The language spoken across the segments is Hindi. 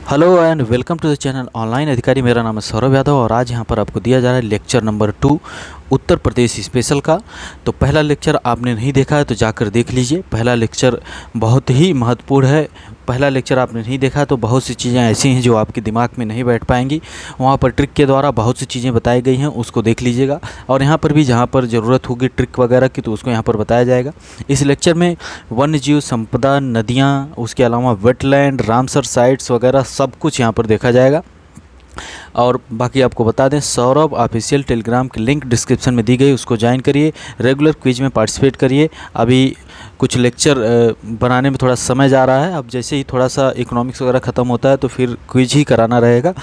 Hello and welcome to the channel online अधिकारी। मेरा नाम है सौरभ यादव और आज यहाँ पर आपको दिया जा रहा है lecture number 2 Uttar Pradesh special का। तो पहला लेक्चर आपने नहीं देखा है तो जाकर देख लीजिए। पहला लेक्चर बहुत ही महत्वपूर्ण है। पहला लेक्चर आपने नहीं देखा तो बहुत सी चीज़ें ऐसी हैं जो आपके दिमाग में नहीं बैठ पाएंगी। वहाँ पर ट्रिक के द्वारा बहुत सी चीज़ें बताई गई हैं, उसको देख लीजिएगा। और यहाँ पर भी जहाँ पर ज़रूरत होगी ट्रिक वगैरह की तो उसको यहाँ पर बताया जाएगा। इस लेक्चर में वन्य जीव संपदा, नदियाँ, उसके अलावा वेटलैंड, रामसर साइट्स वगैरह सब कुछ यहाँ पर देखा जाएगा। और बाकी आपको बता दें, सौरभ ऑफिशियल टेलीग्राम की लिंक डिस्क्रिप्शन में दी गई, उसको ज्वाइन करिए, रेगुलर क्विज में पार्टिसिपेट करिए। अभी कुछ लेक्चर बनाने में थोड़ा समय जा रहा है। अब जैसे ही थोड़ा सा इकोनॉमिक्स वगैरह ख़त्म होता है तो फिर क्विज ही कराना रहेगा।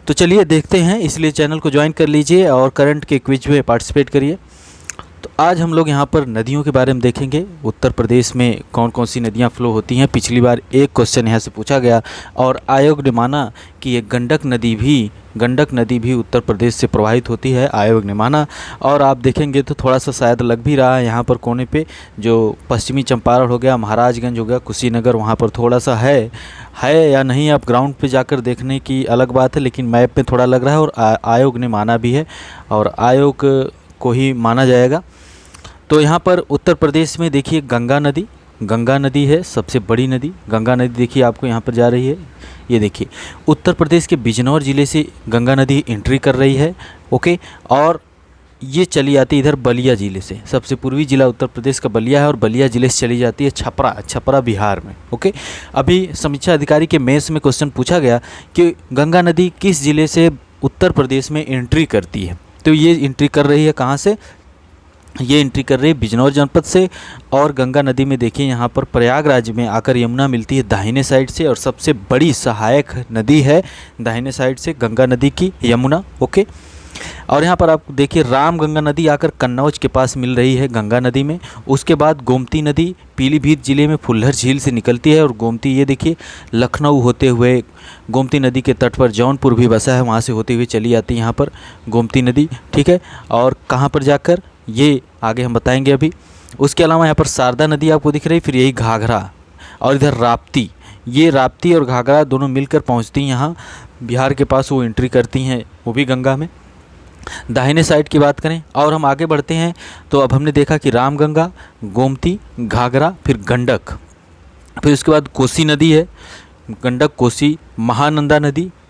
तो चलिए देखते हैं, इसलिए चैनल को ज्वाइन कर लीजिए और करंट के क्विज में पार्टिसिपेट करिए। तो आज हम लोग यहाँ पर नदियों के बारे में देखेंगे। उत्तर प्रदेश में कौन कौन सी नदियाँ फ्लो होती हैं। पिछली बार एक क्वेश्चन यहाँ से पूछा गया और आयोग ने माना कि ये गंडक नदी भी उत्तर प्रदेश से प्रवाहित होती है, आयोग ने माना। और आप देखेंगे तो थोड़ा सा शायद लग भी रहा है यहाँ पर कोने पे, जो पश्चिमी चंपारण हो गया, महाराजगंज हो गया, कुशीनगर, वहाँ पर थोड़ा सा है या नहीं, आप ग्राउंड पे जाकर देखने की अलग बात है, लेकिन मैप में थोड़ा लग रहा है और आयोग ने माना भी है और आयोग को ही माना जाएगा। तो यहाँ पर उत्तर प्रदेश में देखिए गंगा नदी है सबसे बड़ी नदी। गंगा नदी देखिए आपको यहाँ पर जा रही है, ये देखिए उत्तर प्रदेश के बिजनौर ज़िले से गंगा नदी एंट्री कर रही है। ओके, और ये चली आती है इधर बलिया ज़िले से। सबसे पूर्वी ज़िला उत्तर प्रदेश का बलिया है और बलिया ज़िले से चली जाती है छपरा बिहार में। ओके, अभी समीक्षा अधिकारी के मेंस में क्वेश्चन पूछा गया कि गंगा नदी किस ज़िले से उत्तर प्रदेश में एंट्री करती है। तो ये एंट्री कर रही है कहाँ से? ये एंट्री कर रही है बिजनौर जनपद से। और गंगा नदी में देखिए यहाँ पर प्रयागराज में आकर यमुना मिलती है दाहिने साइड से, और सबसे बड़ी सहायक नदी है दाहिने साइड से गंगा नदी की यमुना। ओके, और यहाँ पर आप देखिए रामगंगा नदी आकर कन्नौज के पास मिल रही है गंगा नदी में। उसके बाद गोमती नदी पीलीभीत ज़िले में फुल्लर झील से निकलती है और गोमती, ये देखिए लखनऊ होते हुए गोमती नदी के तट पर जौनपुर भी बसा है, वहाँ से होती हुई चली आती है यहाँ पर गोमती नदी। ठीक है, और कहाँ पर जाकर ये आगे हम बताएंगे अभी। उसके अलावा यहाँ पर शारदा नदी आपको दिख रही है, फिर यही घाघरा और इधर राप्ती। ये राप्ती और घाघरा दोनों मिलकर पहुँचती हैं यहाँ बिहार के पास, वो एंट्री करती हैं वो भी गंगा में। दाहिने साइड की बात करें और हम आगे बढ़ते हैं तो अब हमने देखा कि रामगंगा, गोमती, घाघरा, फिर गंडक, फिर उसके बाद कोसी नदी है, गंडक, कोसी,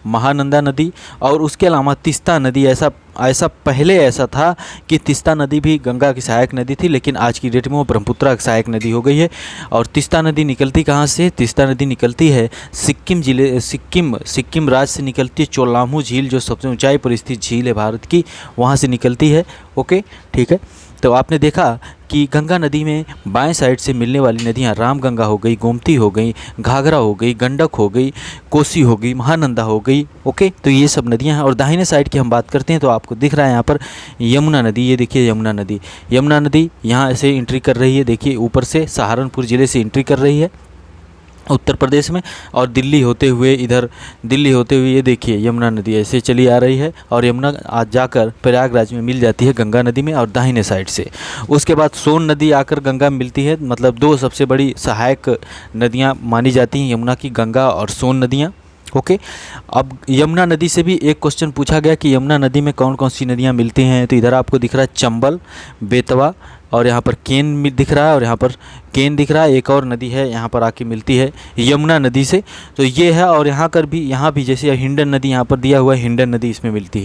महानंदा नदी और उसके अलावा तीस्ता नदी। ऐसा पहले ऐसा था कि तीस्ता नदी भी गंगा की सहायक नदी थी, लेकिन आज की डेट में वो ब्रह्मपुत्रा की सहायक नदी हो गई है। और तीस्ता नदी निकलती कहाँ से? तीस्ता नदी निकलती है सिक्किम राज्य से निकलती है। चोलामू झील जो सबसे ऊंचाई पर स्थित झील है भारत की, वहाँ से निकलती है। ओके, ठीक है। तो आपने देखा कि गंगा नदी में बाएं साइड से मिलने वाली नदियां रामगंगा हो गई, गोमती हो गई, घाघरा हो गई, गंडक हो गई, कोसी हो गई, महानंदा हो गई। ओके, तो ये सब नदियां हैं। और दाहिने साइड की हम बात करते हैं तो आपको दिख रहा है यहाँ पर यमुना नदी। ये देखिए यमुना नदी यहाँ ऐसे एंट्री कर रही है, देखिए ऊपर से सहारनपुर ज़िले से एंट्री कर रही है उत्तर प्रदेश में। और दिल्ली होते हुए ये देखिए यमुना नदी ऐसे चली आ रही है और यमुना आज जाकर प्रयागराज में मिल जाती है गंगा नदी में और दाहिने साइड से। उसके बाद सोन नदी आकर गंगा में मिलती है। मतलब दो सबसे बड़ी सहायक नदियां मानी जाती हैं यमुना की, गंगा और सोन नदियां। ओके, अब यमुना नदी से भी एक क्वेश्चन पूछा गया कि यमुना नदी में कौन कौन सी नदियाँ मिलती हैं। तो इधर आपको दिख रहा है चंबल, बेतवा और यहाँ पर केन दिख रहा है, और यहाँ पर केन दिख रहा है। एक और नदी है यहाँ पर आके मिलती है यमुना नदी से, तो ये है। और यहाँ भी जैसे हिंडन नदी यहाँ पर दिया हुआ है, हिंडन नदी इसमें मिलती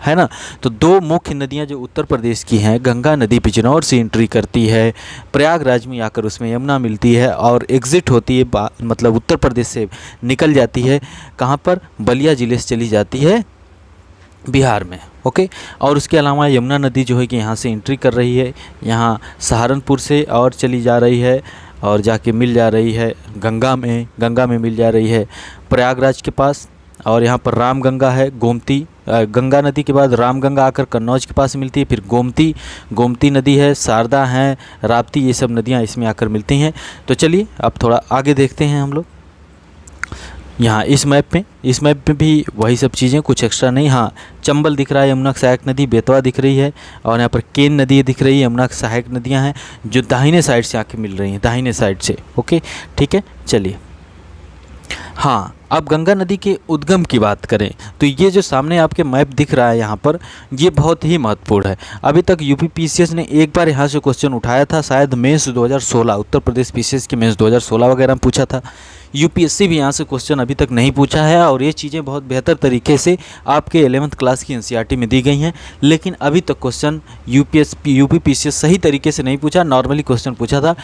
है ना। तो दो मुख्य नदियाँ जो उत्तर प्रदेश की हैं, गंगा नदी बिजनौर से एंट्री करती है, प्रयागराज में आकर उसमें यमुना मिलती है और एग्ज़िट होती है, मतलब उत्तर प्रदेश से निकल जाती है कहाँ पर? बलिया ज़िले से चली जाती है बिहार में। ओके, और उसके अलावा यमुना नदी जो है कि यहाँ से एंट्री कर रही है, यहाँ सहारनपुर से और चली जा रही है और जाके मिल जा रही है गंगा में मिल जा रही है प्रयागराज के पास। और यहाँ पर रामगंगा है, गोमती, गंगा नदी के बाद रामगंगा आकर कन्नौज के पास मिलती है। फिर गोमती नदी है, शारदा है, राप्ती, ये सब नदियाँ इसमें आकर मिलती हैं। तो चलिए अब थोड़ा आगे देखते हैं हम लोग। यहाँ इस मैप में भी वही सब चीज़ें, कुछ एक्स्ट्रा नहीं। हाँ, चंबल दिख रहा है, यमुना की सहायक नदी, बेतवा दिख रही है, और यहाँ पर केन नदी दिख रही है, यमुना की सहायक नदियाँ हैं जो दाहिने साइड से आके मिल रही हैं, दाहिने साइड से। ओके, ठीक है, चलिए हाँ, अब गंगा नदी के उद्गम की बात करें तो ये जो सामने आपके मैप दिख रहा है यहाँ पर, ये बहुत ही महत्वपूर्ण है। अभी तक यूपी पीसीएस ने एक बार यहाँ से क्वेश्चन उठाया था, शायद मेंस 2016, उत्तर प्रदेश पीसीएस के मेंस 2016 वगैरह में पूछा था। यूपीएससी भी यहाँ से क्वेश्चन अभी तक नहीं पूछा है और ये चीज़ें बहुत बेहतर तरीके से आपके 11th क्लास की एनसीईआरटी में दी गई हैं, लेकिन अभी तक क्वेश्चन यूपी पीसीएस सही तरीके से नहीं पूछा, नॉर्मली क्वेश्चन पूछा था।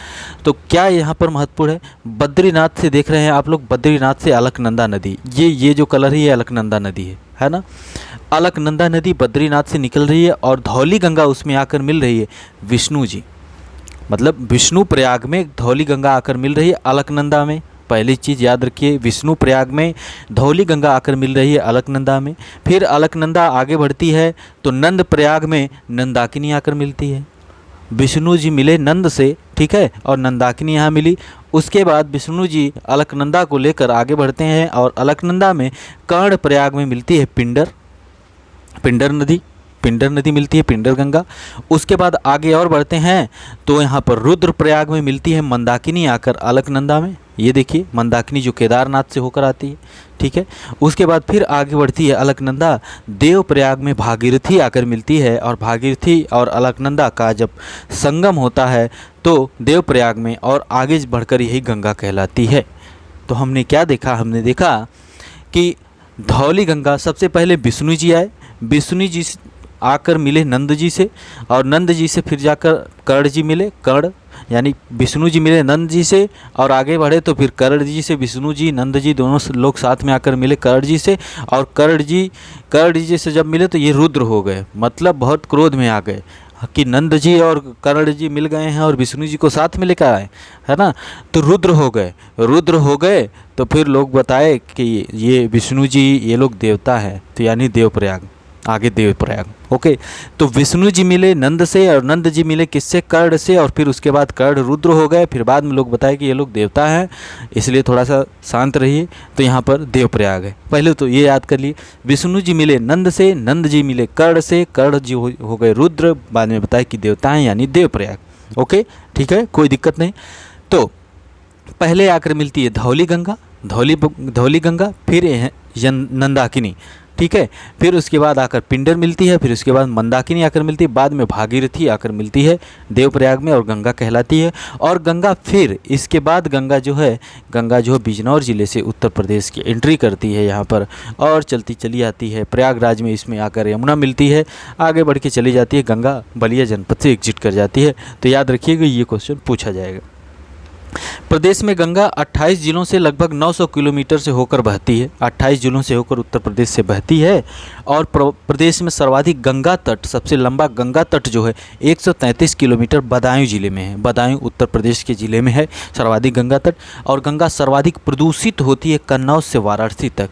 तो क्या यहाँ पर महत्वपूर्ण है, बद्रीनाथ से देख रहे हैं आप लोग, बद्रीनाथ से अलकनंदा नदी, ये जो कलर है ये अलकनंदा नदी है ना। अलकनंदा नदी बद्रीनाथ से निकल रही है और धौली गंगा उसमें आकर मिल रही है विष्णु जी, मतलब विष्णु प्रयाग में धौली गंगा आकर मिल रही है अलकनंदा में। पहली चीज़ याद रखिए, विष्णु प्रयाग में धौली गंगा आकर मिल रही है अलकनंदा में। फिर अलकनंदा आगे बढ़ती है तो नंद प्रयाग में नंदाकिनी आकर मिलती है। विष्णु जी मिले नंद से, ठीक है, और नंदाकिनी यहाँ मिली। उसके बाद विष्णु जी अलकनंदा को लेकर आगे बढ़ते हैं और अलकनंदा में कर्ण प्रयाग में मिलती है पिंडर नदी मिलती है, पिंडर गंगा। उसके बाद आगे और बढ़ते हैं तो यहाँ पर रुद्रप्रयाग में मिलती है मंदाकिनी आकर अलकनंदा में। ये देखिए मंदाकिनी जो केदारनाथ से होकर आती है, ठीक है। उसके बाद फिर आगे बढ़ती है अलकनंदा, देवप्रयाग में भागीरथी आकर मिलती है और भागीरथी और अलकनंदा का जब संगम होता है तो देवप्रयाग में और आगे बढ़कर यही गंगा कहलाती है। तो हमने क्या देखा, हमने देखा कि धौली गंगा सबसे पहले विष्णु जी आए, विष्णु जी आकर मिले नंद जी से और नंद जी से फिर जाकर कर्ण जी मिले, कर्ण यानी विष्णु जी मिले नंद जी से और आगे बढ़े तो फिर कर्ण जी से विष्णु जी नंद जी दोनों लोग साथ में आकर मिले कर्ण जी से, और कर्ण जी से जब मिले तो ये रुद्र हो गए, मतलब बहुत क्रोध में आ गए कि नंद जी और कर्ण जी मिल गए हैं और विष्णु जी को साथ में लेकर आए, है ना। तो रुद्र हो गए तो फिर लोग बताए कि ये विष्णु जी ये लोग देवता हैं, तो यानी देवप्रयाग, आगे देवप्रयाग। ओके, तो विष्णु जी मिले नंद से और नंद जी मिले किससे, कर्ण से, और फिर उसके बाद कर्ण रुद्र हो गए। फिर बाद में लोग बताए कि ये लोग देवता हैं, इसलिए थोड़ा सा शांत रहिए। तो यहाँ पर देवप्रयाग है। पहले तो ये याद कर लिए, विष्णु जी मिले नंद से, नंद जी मिले कर्ण से, कर्ण जी हो गए रुद्र, बाद में बताया कि देवता हैं यानी देवप्रयाग। ओके, ठीक है, कोई दिक्कत नहीं। तो पहले आकर मिलती है धौली गंगा, फिर नंदाकिनी, ठीक है, फिर उसके बाद आकर पिंडर मिलती है, फिर उसके बाद मंदाकिनी आकर मिलती है, बाद में भागीरथी आकर मिलती है देवप्रयाग में और गंगा कहलाती है। और गंगा फिर इसके बाद गंगा जो है बिजनौर ज़िले से उत्तर प्रदेश की एंट्री करती है यहाँ पर और चली आती है प्रयागराज में, इसमें आकर यमुना मिलती है, आगे बढ़ के चली जाती है गंगा बलिया जनपद से एग्जिट कर जाती है। तो याद रखिएगा ये क्वेश्चन पूछा जाएगा। प्रदेश में गंगा 28 जिलों से लगभग 900 किलोमीटर से होकर बहती है, 28 जिलों से होकर उत्तर प्रदेश से बहती है। और प्रदेश में सर्वाधिक गंगा तट, सबसे लंबा गंगा तट जो है 133 किलोमीटर बदायूं जिले में है, बदायूं उत्तर प्रदेश के ज़िले में है सर्वाधिक गंगा तट। और गंगा सर्वाधिक प्रदूषित होती है कन्नौज से वाराणसी तक,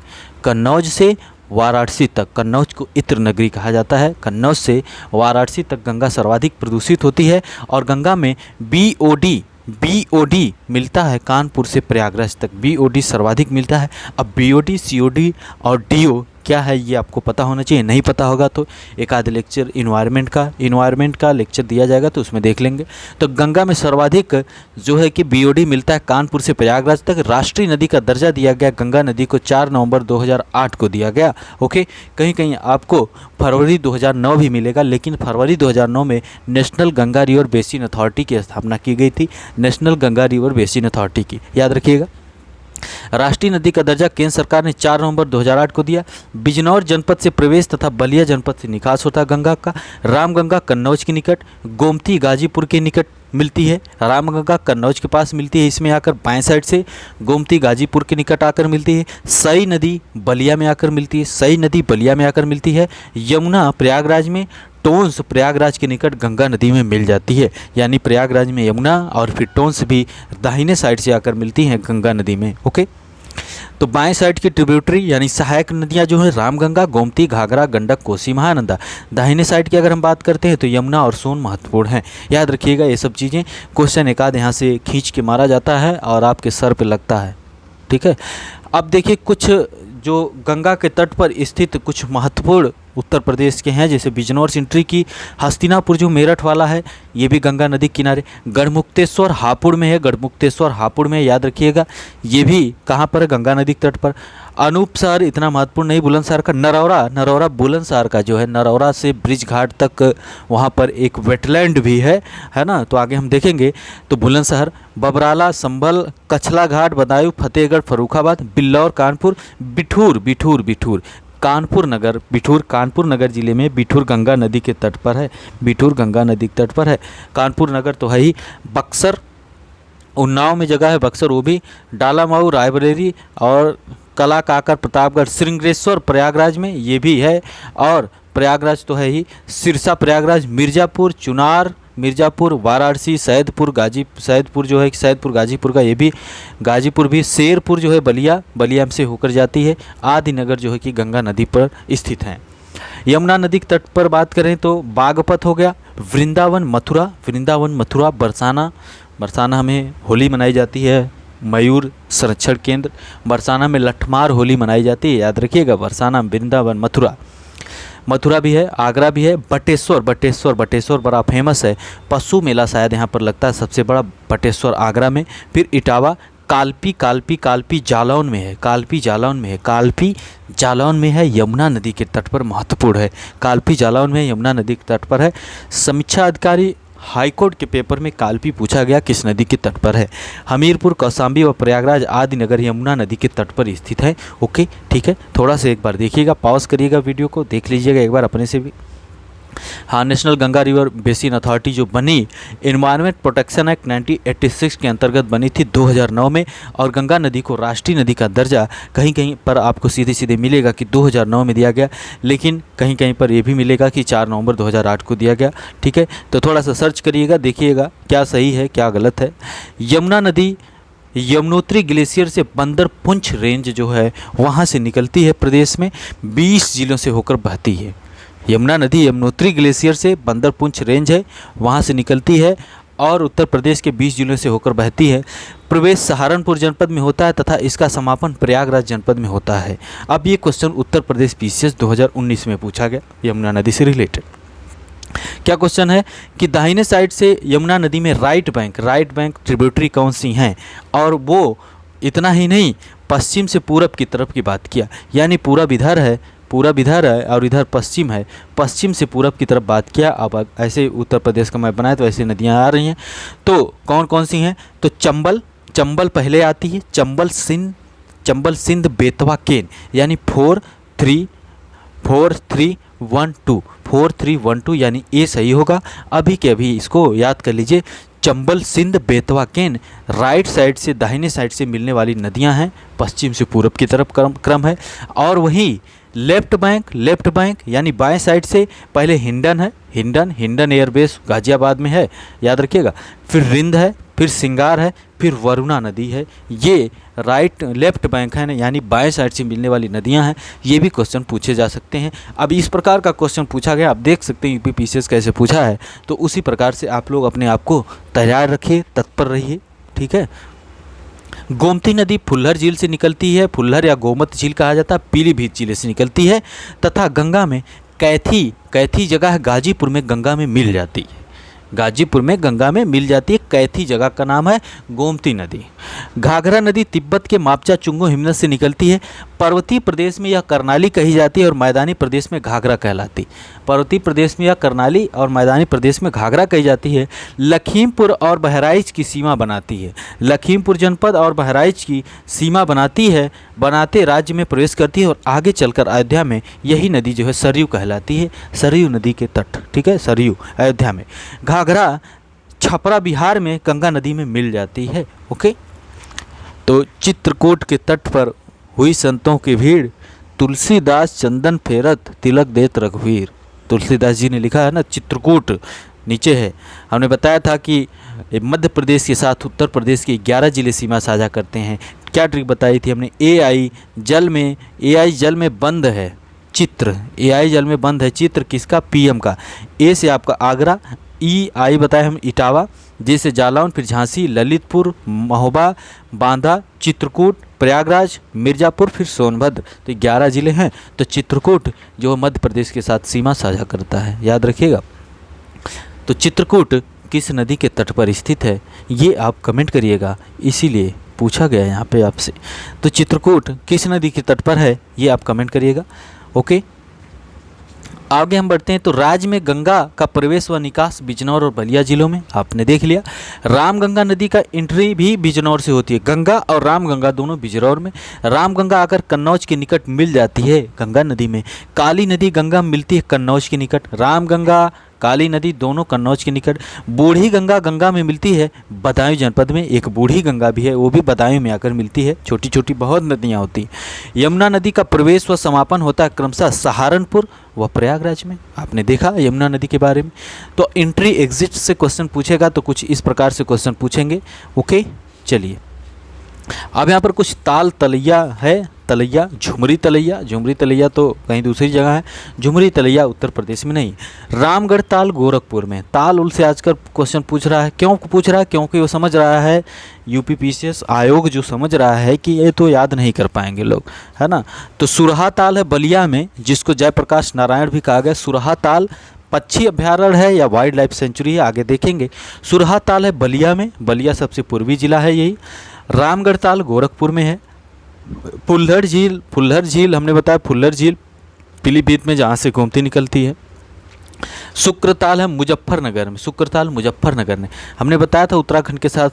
कन्नौज को इत्र नगरी कहा जाता है, कन्नौज से वाराणसी तक गंगा सर्वाधिक प्रदूषित होती है। और गंगा में बीओडी मिलता है कानपुर से प्रयागराज तक, बीओडी सर्वाधिक मिलता है। अब बीओडी, सीओडी और डीओ क्या है ये आपको पता होना चाहिए, नहीं पता होगा तो एक आध लेक्चर इन्वायरमेंट का लेक्चर दिया जाएगा तो उसमें देख लेंगे। तो गंगा में सर्वाधिक जो है कि बीओडी मिलता है कानपुर से प्रयागराज तक। राष्ट्रीय नदी का दर्जा दिया गया गंगा नदी को 4 नवंबर 2008 को दिया गया। ओके, कहीं कहीं आपको फरवरी 2009 भी मिलेगा, लेकिन फरवरी 2009 में national Ganga river basin authority की स्थापना की गई थी, national Ganga river basin authority की, याद रखिएगा। राष्ट्रीय नदी का दर्जा केंद्र सरकार ने 4 नवंबर 2008 को दिया। बिजनौर जनपद से प्रवेश तथा बलिया जनपद से निकास होता है गंगा का। रामगंगा कन्नौज के निकट, गोमती गाजीपुर के निकट मिलती है, रामगंगा कन्नौज के पास मिलती है, इसमें आकर बाएं साइड से, गोमती गाजीपुर के निकट आकर मिलती है। सई नदी बलिया में आकर मिलती है, यमुना प्रयागराज में, टोंस प्रयागराज के निकट गंगा नदी में मिल जाती है, यानी प्रयागराज में यमुना और फिर टोंस भी दाहिने साइड से आकर मिलती हैं गंगा नदी में। ओके, तो बाएं साइड की ट्रिब्यूटरी यानी सहायक नदियां जो है रामगंगा, गोमती, घाघरा, गंडक, कोसी, महानंदा। दाहिने साइड की अगर हम बात करते हैं तो यमुना और सोन महत्वपूर्ण हैं, याद रखिएगा ये सब चीज़ें। क्वेश्चन एक आध यहाँ से खींच के मारा जाता है और आपके सर पे लगता है, ठीक है। अब देखिए कुछ जो गंगा के तट पर स्थित कुछ महत्वपूर्ण उत्तर प्रदेश के हैं, जैसे बिजनौर सिंट्री की, हस्तिनापुर जो मेरठ वाला है ये भी गंगा नदी किनारे, गढ़मुक्तेश्वर हापुड़ में है, गढ़मुक्तेश्वर हापुड़ में, याद रखिएगा ये भी कहाँ पर है, गंगा नदी के तट पर। अनूपसर इतना महत्वपूर्ण नहीं, बुलंदशहर का नरौरा बुलंदशहर का जो है, नरौरा से ब्रिज घाट तक वहाँ पर एक वेटलैंड भी है ना, तो आगे हम देखेंगे। तो बुलंदशहर, बबराला, संभल, कछला घाट, बदायूं, फतेहगढ़, फर्रुखाबाद, बिल्लौर, कानपुर, बिठूर कानपुर नगर जिले में बिठूर गंगा नदी के तट पर है, बिठूर गंगा नदी के तट पर है। कानपुर नगर तो है ही। बक्सर, उन्नाव में जगह है बक्सर, वो भी। डालामाऊ, रायबरेली और कला काकर, प्रतापगढ़, श्रृंगेश्वर प्रयागराज में ये भी है, और प्रयागराज तो है ही। सिरसा प्रयागराज, मिर्ज़ापुर, चुनार मिर्ज़ापुर, वाराणसी, सैदपुर जो है सैदपुर गाजीपुर का, ये भी गाजीपुर भी। शेरपुर जो है बलिया से होकर जाती है। आदि नगर जो है कि गंगा नदी पर स्थित हैं। यमुना नदी के तट पर बात करें तो बागपत हो गया, वृंदावन मथुरा, बरसाना में होली मनाई जाती है, मयूर संरक्षण केंद्र, बरसाना में लठमार होली मनाई जाती है, याद रखिएगा। बरसाना, वृंदावन, मथुरा भी है, आगरा भी है। बटेश्वर बड़ा फेमस है, पशु मेला शायद यहाँ पर लगता है सबसे बड़ा, बटेश्वर आगरा में। फिर इटावा, कालपी जालौन में है, यमुना नदी के तट पर, महत्वपूर्ण है। कालपी जालौन में यमुना नदी के तट पर है। समीक्षा अधिकारी हाईकोर्ट के पेपर में कालपी पूछा गया किस नदी के तट पर है। हमीरपुर, कौशाम्बी व प्रयागराज आदि नगर यमुना नदी के तट पर स्थित है। ओके, ठीक है, थोड़ा सा एक बार देखिएगा, पॉज करिएगा वीडियो को, देख लीजिएगा एक बार अपने से भी। हाँ, national Ganga river basin authority जो बनी, एनवायरनमेंट प्रोटेक्शन एक्ट 1986 के अंतर्गत बनी थी 2009 में, और गंगा नदी को राष्ट्रीय नदी का दर्जा कहीं कहीं पर आपको सीधे मिलेगा कि 2009 में दिया गया, लेकिन कहीं कहीं पर यह भी मिलेगा कि 4 नवंबर 2008 को दिया गया। ठीक है, तो थोड़ा सा सर्च करिएगा, देखिएगा क्या सही है क्या गलत है। यमुना नदी यमुनोत्री ग्लेशियर से बंदरपुंछ रेंज जो है वहाँ से निकलती है, प्रदेश में 20 जिलों से होकर बहती है। यमुना नदी यमुनोत्री ग्लेशियर से बंदरपुंछ रेंज है वहाँ से निकलती है और उत्तर प्रदेश के 20 जिलों से होकर बहती है। प्रवेश सहारनपुर जनपद में होता है तथा इसका समापन प्रयागराज जनपद में होता है। अब ये क्वेश्चन उत्तर प्रदेश पीसीएस 2019 में पूछा गया यमुना नदी से रिलेटेड। क्या क्वेश्चन है कि दाहिने साइड से यमुना नदी में राइट बैंक ट्रिब्यूटरी कौन सी हैं, और वो इतना ही नहीं, पश्चिम से पूरब की तरफ की बात किया, यानी पूरा विदर्भ है और इधर पश्चिम है, पश्चिम से पूरब की तरफ बात किया। अब ऐसे उत्तर प्रदेश का मैप बनाया तो ऐसे नदियाँ आ रही हैं, तो कौन कौन सी हैं, तो चंबल पहले आती है, चंबल सिंध बेतवा केन, यानी 4312 यानी ए सही होगा। अभी के अभी इसको याद कर लीजिए, चंबल सिंध बेतवा केन राइट साइड से दाहिने साइड से मिलने वाली नदियां हैं, पश्चिम से पूरब की तरफ क्रम है। और वहीं लेफ्ट बैंक यानी बाएं साइड से पहले हिंडन एयरबेस गाजियाबाद में है, याद रखिएगा। फिर रिंद है, फिर सिंगार है, फिर वरुणा नदी है। ये लेफ्ट बैंक है, यानी बाएं साइड से मिलने वाली नदियां हैं। ये भी क्वेश्चन पूछे जा सकते हैं। अब इस प्रकार का क्वेश्चन पूछा गया, आप देख सकते हैं यूपी पीसीएस कैसे पूछा है, तो उसी प्रकार से आप लोग अपने आप को तैयार रखिए, तत्पर रहिए। ठीक है, गोमती नदी फुल्लर झील से निकलती है, फुल्लर या गोमत झील कहा जाता है, पीलीभीत जिले से निकलती है। तथा गंगा में कैथी जगह है, गाजीपुर में गंगा में मिल जाती है, कैथी जगह का नाम है गोमती नदी। घाघरा नदी तिब्बत के मापचा चुंगो हिमनद से निकलती है, पर्वतीय प्रदेश में यह करनाली कही जाती है और मैदानी प्रदेश में घाघरा कहलाती। पर्वतीय प्रदेश में यह करनाली और मैदानी प्रदेश में घाघरा कही जाती है। लखीमपुर और बहराइच की सीमा बनाती है, लखीमपुर जनपद और बहराइच की सीमा बनाते राज्य में प्रवेश करती है, और आगे चलकर अयोध्या में यही नदी जो है सरयू कहलाती है, सरयू नदी के तट। ठीक है, सरयू अयोध्या में। घाघरा छपरा बिहार में गंगा नदी में मिल जाती है। ओके, तो चित्रकूट के तट पर हुई संतों की भीड़, तुलसीदास चंदन फेरत तिलक देत रघुवीर। तुलसीदास जी ने लिखा है ना, चित्रकूट नीचे है। हमने बताया था कि मध्य प्रदेश के साथ उत्तर प्रदेश के 11 जिले सीमा साझा करते हैं। क्या ट्रिक बताई थी हमने, एआई जल में बंद है चित्र, एआई जल में बंद है चित्र किसका, पीएम का। ए से आपका आगरा, ई आई बताए हम इटावा, जैसे जालौन, फिर झांसी, ललितपुर, महोबा, बांदा, चित्रकूट, प्रयागराज, मिर्ज़ापुर, फिर सोनभद्र। तो 11 ज़िले हैं। तो चित्रकूट जो मध्य प्रदेश के साथ सीमा साझा करता है, याद रखिएगा। तो चित्रकूट किस नदी के तट पर स्थित है, ये आप कमेंट करिएगा, इसीलिए पूछा गया यहाँ पे आपसे। तो चित्रकूट किस नदी के तट पर है, ये आप कमेंट करिएगा। ओके, आगे हम बढ़ते हैं। तो राज्य में गंगा का प्रवेश व निकास बिजनौर और बलिया जिलों में, आपने देख लिया। रामगंगा नदी का एंट्री भी बिजनौर से होती है। गंगा और रामगंगा दोनों बिजनौर में। रामगंगा आकर कन्नौज के निकट मिल जाती है गंगा नदी में। काली नदी गंगा मिलती है कन्नौज के निकट। रामगंगा, काली नदी दोनों कन्नौज के निकट। बूढ़ी गंगा गंगा में मिलती है बदायूं जनपद में। एक बूढ़ी गंगा भी है, वो भी बदायूं में आकर मिलती है। छोटी छोटी बहुत नदियाँ होती हैं। यमुना नदी का प्रवेश व समापन होता है क्रमशः सहारनपुर व प्रयागराज में। आपने देखा यमुना नदी के बारे में। तो एंट्री एग्जिट से क्वेश्चन पूछेगा तो कुछ इस प्रकार से क्वेश्चन पूछेंगे। ओके, चलिए अब यहाँ पर कुछ ताल तलैया है। तलैया, झुमरी तलैया, झुमरी तलैया तो कहीं दूसरी जगह है, झुमरी तलैया उत्तर प्रदेश में नहीं। रामगढ़ ताल गोरखपुर में। ताल उल से आजकल क्वेश्चन पूछ रहा है। क्यों पूछ रहा है? क्योंकि वो समझ रहा है, यूपीपीसीएस आयोग जो समझ रहा है कि ये तो याद नहीं कर पाएंगे लोग, है ना। तो सुरहा ताल है बलिया में, जिसको जयप्रकाश नारायण भी कहा गया। सुरहा ताल पक्षी अभ्यारण्य है या वाइल्ड लाइफ सेंचुरी है, आगे देखेंगे। सुरहा ताल है बलिया में, बलिया सबसे पूर्वी जिला है यही। रामगढ़ ताल गोरखपुर में है। फुल्लर झील हमने बताया, फुल्लर झील पीलीभीत में जहाँ से गोमती निकलती है। शुक्रताल है मुजफ्फरनगर में। शुक्रताल मुजफ्फरनगर में हमने बताया था उत्तराखंड के साथ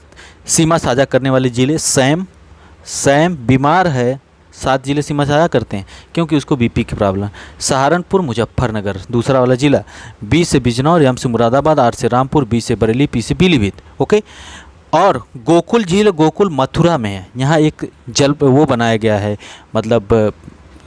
सीमा साझा करने वाले जिले। सैम बीमार है, 7 जिले सीमा साझा करते हैं क्योंकि उसको बीपी की प्रॉब्लम। सहारनपुर, मुजफ्फरनगर दूसरा वाला जिला। बी से बिजनौर, एम से मुरादाबाद, आर से रामपुर, बी से बरेली, पी से पीलीभीत। ओके, और गोकुल झील, गोकुल मथुरा में है। यहाँ एक जल वो बनाया गया है, मतलब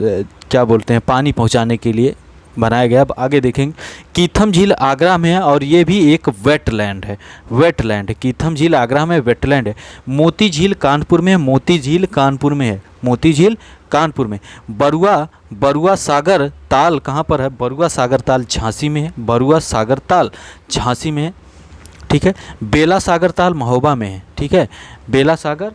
क्या बोलते हैं, पानी पहुँचाने के लिए बनाया गया। अब आगे देखेंगे। कीथम झील आगरा में है और ये भी एक वेटलैंड है। वेटलैंड, कीथम झील आगरा में वेटलैंड है। मोती झील कानपुर में है। मोती झील कानपुर में है। मोती झील कानपुर में। बरुआ सागर ताल कहाँ पर है? बरुआ सागर ताल झांसी में है। बरुआ सागर ताल झांसी में है, ठीक है। बेला सागर ताल महोबा में है, ठीक है। बेला सागर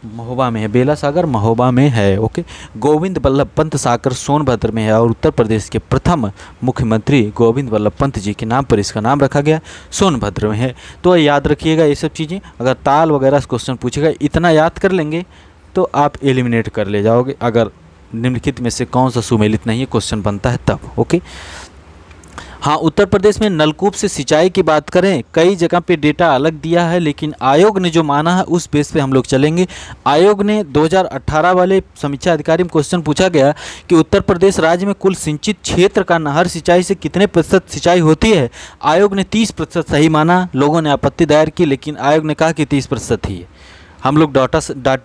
महोबा में है, बेला सागर महोबा में है। ओके, गोविंद बल्लभ पंत सागर सोनभद्र में है और उत्तर प्रदेश के प्रथम मुख्यमंत्री गोविंद बल्लभ पंत जी के नाम पर इसका नाम रखा गया, सोनभद्र में है। तो याद रखिएगा ये सब चीज़ें। अगर ताल वगैरह क्वेश्चन पूछेगा, इतना याद कर लेंगे तो आप एलिमिनेट कर ले जाओगे। अगर निम्नलिखित में से कौन सा सुमेलित नहीं है क्वेश्चन बनता है तब। ओके, हाँ, उत्तर प्रदेश में नलकूप से सिंचाई की बात करें, कई जगह पे डेटा अलग दिया है, लेकिन आयोग ने जो माना है उस बेस पे हम लोग चलेंगे। आयोग ने 2018 वाले समीक्षा अधिकारी में क्वेश्चन पूछा गया कि उत्तर प्रदेश राज्य में कुल सिंचित क्षेत्र का नहर सिंचाई से कितने प्रतिशत सिंचाई होती है। आयोग ने 30% सही माना। लोगों ने आपत्ति दायर की, लेकिन आयोग ने कहा कि 30% ही है। हम लोग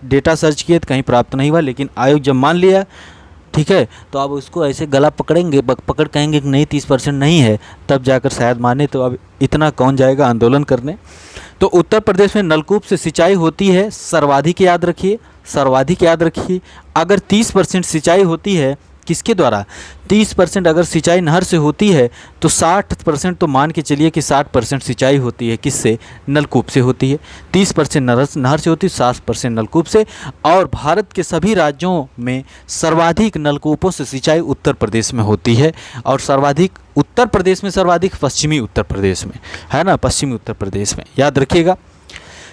डेटा सर्च किए तो कहीं प्राप्त नहीं हुआ, लेकिन आयोग जब मान लिया, ठीक है, तो अब उसको ऐसे गला पकड़ेंगे, पकड़ कहेंगे कि नहीं 30% नहीं है, तब जाकर शायद माने। तो अब इतना कौन जाएगा आंदोलन करने। तो उत्तर प्रदेश में नलकूप से सिंचाई होती है, सर्वाधिक याद रखिए, सर्वाधिक याद रखिए। अगर 30% सिंचाई होती है किसके द्वारा, 30% अगर सिंचाई नहर से होती है तो 60% तो मान के चलिए कि 60% सिंचाई होती है किससे, नलकूप से होती है। 30% नहर से होती है, 60% नलकूप से। और भारत के सभी राज्यों में सर्वाधिक नलकूपों से सिंचाई उत्तर प्रदेश में होती है। और सर्वाधिक उत्तर प्रदेश में, सर्वाधिक पश्चिमी उत्तर प्रदेश में, है ना, पश्चिमी उत्तर प्रदेश में। याद रखिएगा,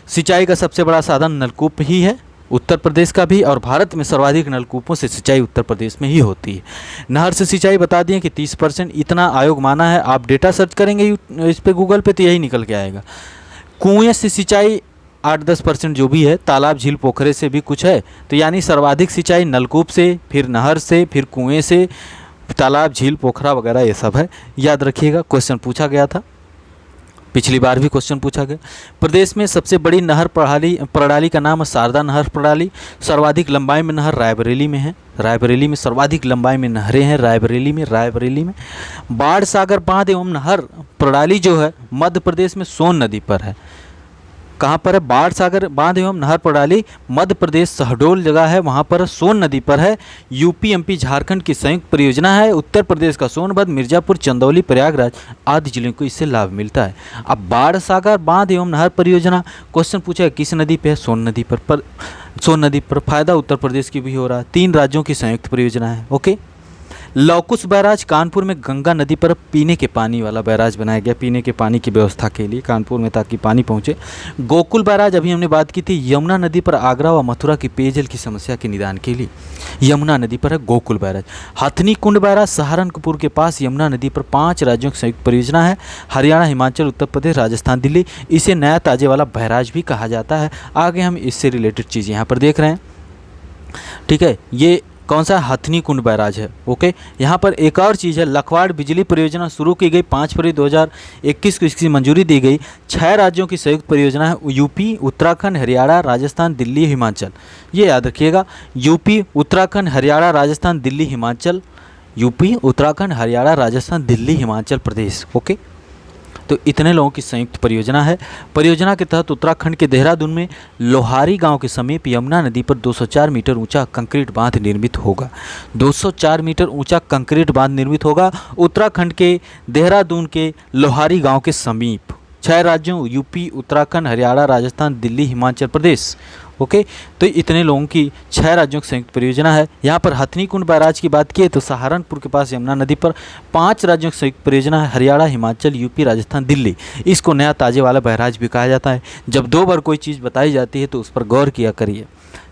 सिंचाई का सबसे बड़ा साधन नलकूप ही है उत्तर प्रदेश का भी, और भारत में सर्वाधिक नलकूपों से सिंचाई उत्तर प्रदेश में ही होती है। नहर से सिंचाई बता दिए कि 30%, इतना आयोग माना है। आप डेटा सर्च करेंगे इस पे गूगल पे तो यही निकल के आएगा। कुएं से सिंचाई 8-10% जो भी है, तालाब झील पोखरे से भी कुछ है। तो यानी सर्वाधिक सिंचाई नलकूप से, फिर नहर से, फिर कुएँ से, तालाब झील पोखरा वगैरह ये सब है। याद रखिएगा, क्वेश्चन पूछा गया था, पिछली बार भी क्वेश्चन पूछा गया। प्रदेश में सबसे बड़ी नहर प्रणाली का नाम है शारदा नहर प्रणाली। सर्वाधिक लंबाई में नहर रायबरेली में है। रायबरेली में सर्वाधिक लंबाई में नहरें हैं, रायबरेली में। बाढ़ सागर बांध एवं नहर प्रणाली जो है मध्य प्रदेश में सोन नदी पर है। कहाँ पर है? बाढ़ सागर बांध एवं नहर प्रणाली मध्य प्रदेश शहडोल जगह है, वहाँ पर सोन नदी पर है। यूपी एमपी झारखंड की संयुक्त परियोजना है। उत्तर प्रदेश का सोनभद्र, मिर्जापुर, चंदौली, प्रयागराज आदि जिलों को इससे लाभ मिलता है। अब बाढ़ सागर बांध एवं नहर परियोजना क्वेश्चन पूछा है किस नदी पे है? सोन नदी पर सोन नदी पर। फायदा उत्तर प्रदेश की भी हो रहा है। 3 राज्यों की संयुक्त परियोजना है। ओके। लौकुश बैराज कानपुर में गंगा नदी पर पीने के पानी वाला बैराज बनाया गया, पीने के पानी की व्यवस्था के लिए कानपुर में, ताकि पानी पहुंचे। गोकुल बैराज अभी हमने बात की थी, यमुना नदी पर आगरा व मथुरा की पेयजल की समस्या के निदान के लिए यमुना नदी पर है गोकुल बैराज। हथनी कुंड बैराज सहारनपुर के पास यमुना नदी पर 5 राज्यों की संयुक्त परियोजना है। हरियाणा, हिमाचल, उत्तर प्रदेश, राजस्थान, दिल्ली। इसे नया ताजे वाला बैराज भी कहा जाता है। आगे हम इससे रिलेटेड चीज़ यहाँ पर देख रहे हैं। ठीक है, ये कौन सा? हथनी कुंड बैराज है। ओके। यहाँ पर एक और चीज़ है, लखवाड़ बिजली परियोजना शुरू की गई 5 फरवरी 2021 को इसकी मंजूरी दी गई। 6 राज्यों की संयुक्त परियोजना है, यूपी, उत्तराखंड, हरियाणा, राजस्थान, दिल्ली, हिमाचल। ये याद रखिएगा, UP, Uttarakhand, Haryana, Rajasthan, Delhi, Himachal. UP, Uttarakhand, Haryana, Rajasthan, Delhi, Himachal Pradesh. Okay. तो इतने लोगों की संयुक्त परियोजना है। परियोजना के तहत उत्तराखंड के देहरादून में लोहारी गांव के समीप यमुना नदी पर 204 मीटर ऊंचा कंक्रीट बांध निर्मित होगा। 204 मीटर ऊंचा कंक्रीट बांध निर्मित होगा उत्तराखंड के देहरादून के लोहारी गांव के समीप। 6 राज्यों यूपी, उत्तराखंड, हरियाणा, राजस्थान, दिल्ली, हिमाचल प्रदेश। ओके। तो इतने लोगों की 6 राज्यों की संयुक्त परियोजना है। यहाँ पर हथनी कुंड बैराज की बात की तो सहारनपुर के पास यमुना नदी पर 5 राज्यों की संयुक्त परियोजना है, हरियाणा, हिमाचल, यूपी, राजस्थान, दिल्ली। इसको नया ताजे वाला बैराज भी कहा जाता है। जब 2 बार कोई चीज़ बताई जाती है तो उस पर गौर किया करिए।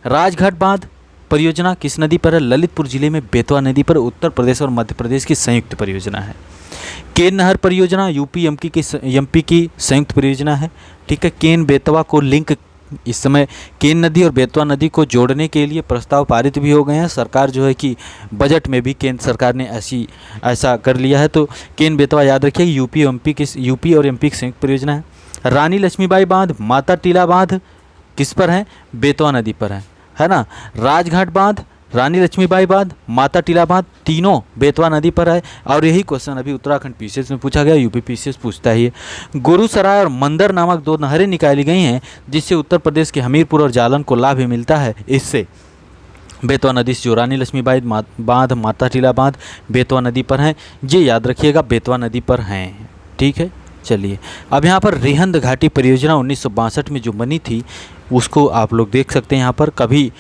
राजघाट बांध परियोजना किस नदी पर है? ललितपुर जिले में बेतवा नदी पर उत्तर प्रदेश और मध्य प्रदेश की संयुक्त परियोजना है। केन नहर परियोजना यूपी एमपी की संयुक्त परियोजना है। ठीक है। केन बेतवा को लिंक, इस समय केन नदी और बेतवा नदी को जोड़ने के लिए प्रस्ताव पारित भी हो गए हैं। सरकार जो है कि बजट में भी केंद्र सरकार ने ऐसा कर लिया है। तो केन बेतवा याद रखिए, यूपी और एमपी की संयुक्त परियोजना है। रानी लक्ष्मीबाई बांध, माता टीला बांध किस पर है? बेतवा नदी पर है ना। राजघाट बांध, रानी लक्ष्मीबाई बांध, माता टीला बांध तीनों बेतवा नदी पर है। और यही क्वेश्चन अभी उत्तराखंड पीसीएस में पूछा गया, यूपी पीसीएस पूछता ही है। गुरुसराय और मंदर नामक 2 नहरें निकाली गई हैं, जिससे उत्तर प्रदेश के हमीरपुर और जालन को लाभ भी मिलता है। इससे बेतवा नदी से जो रानी लक्ष्मीबाई बांध, माता टीला बांध बेतवा नदी पर हैं, ये याद रखिएगा बेतवा नदी पर हैं। ठीक है। चलिए, अब यहाँ पर रिहंद घाटी परियोजना 1962 में जो बनी थी उसको आप लोग देख सकते हैं। यहाँ पर कभी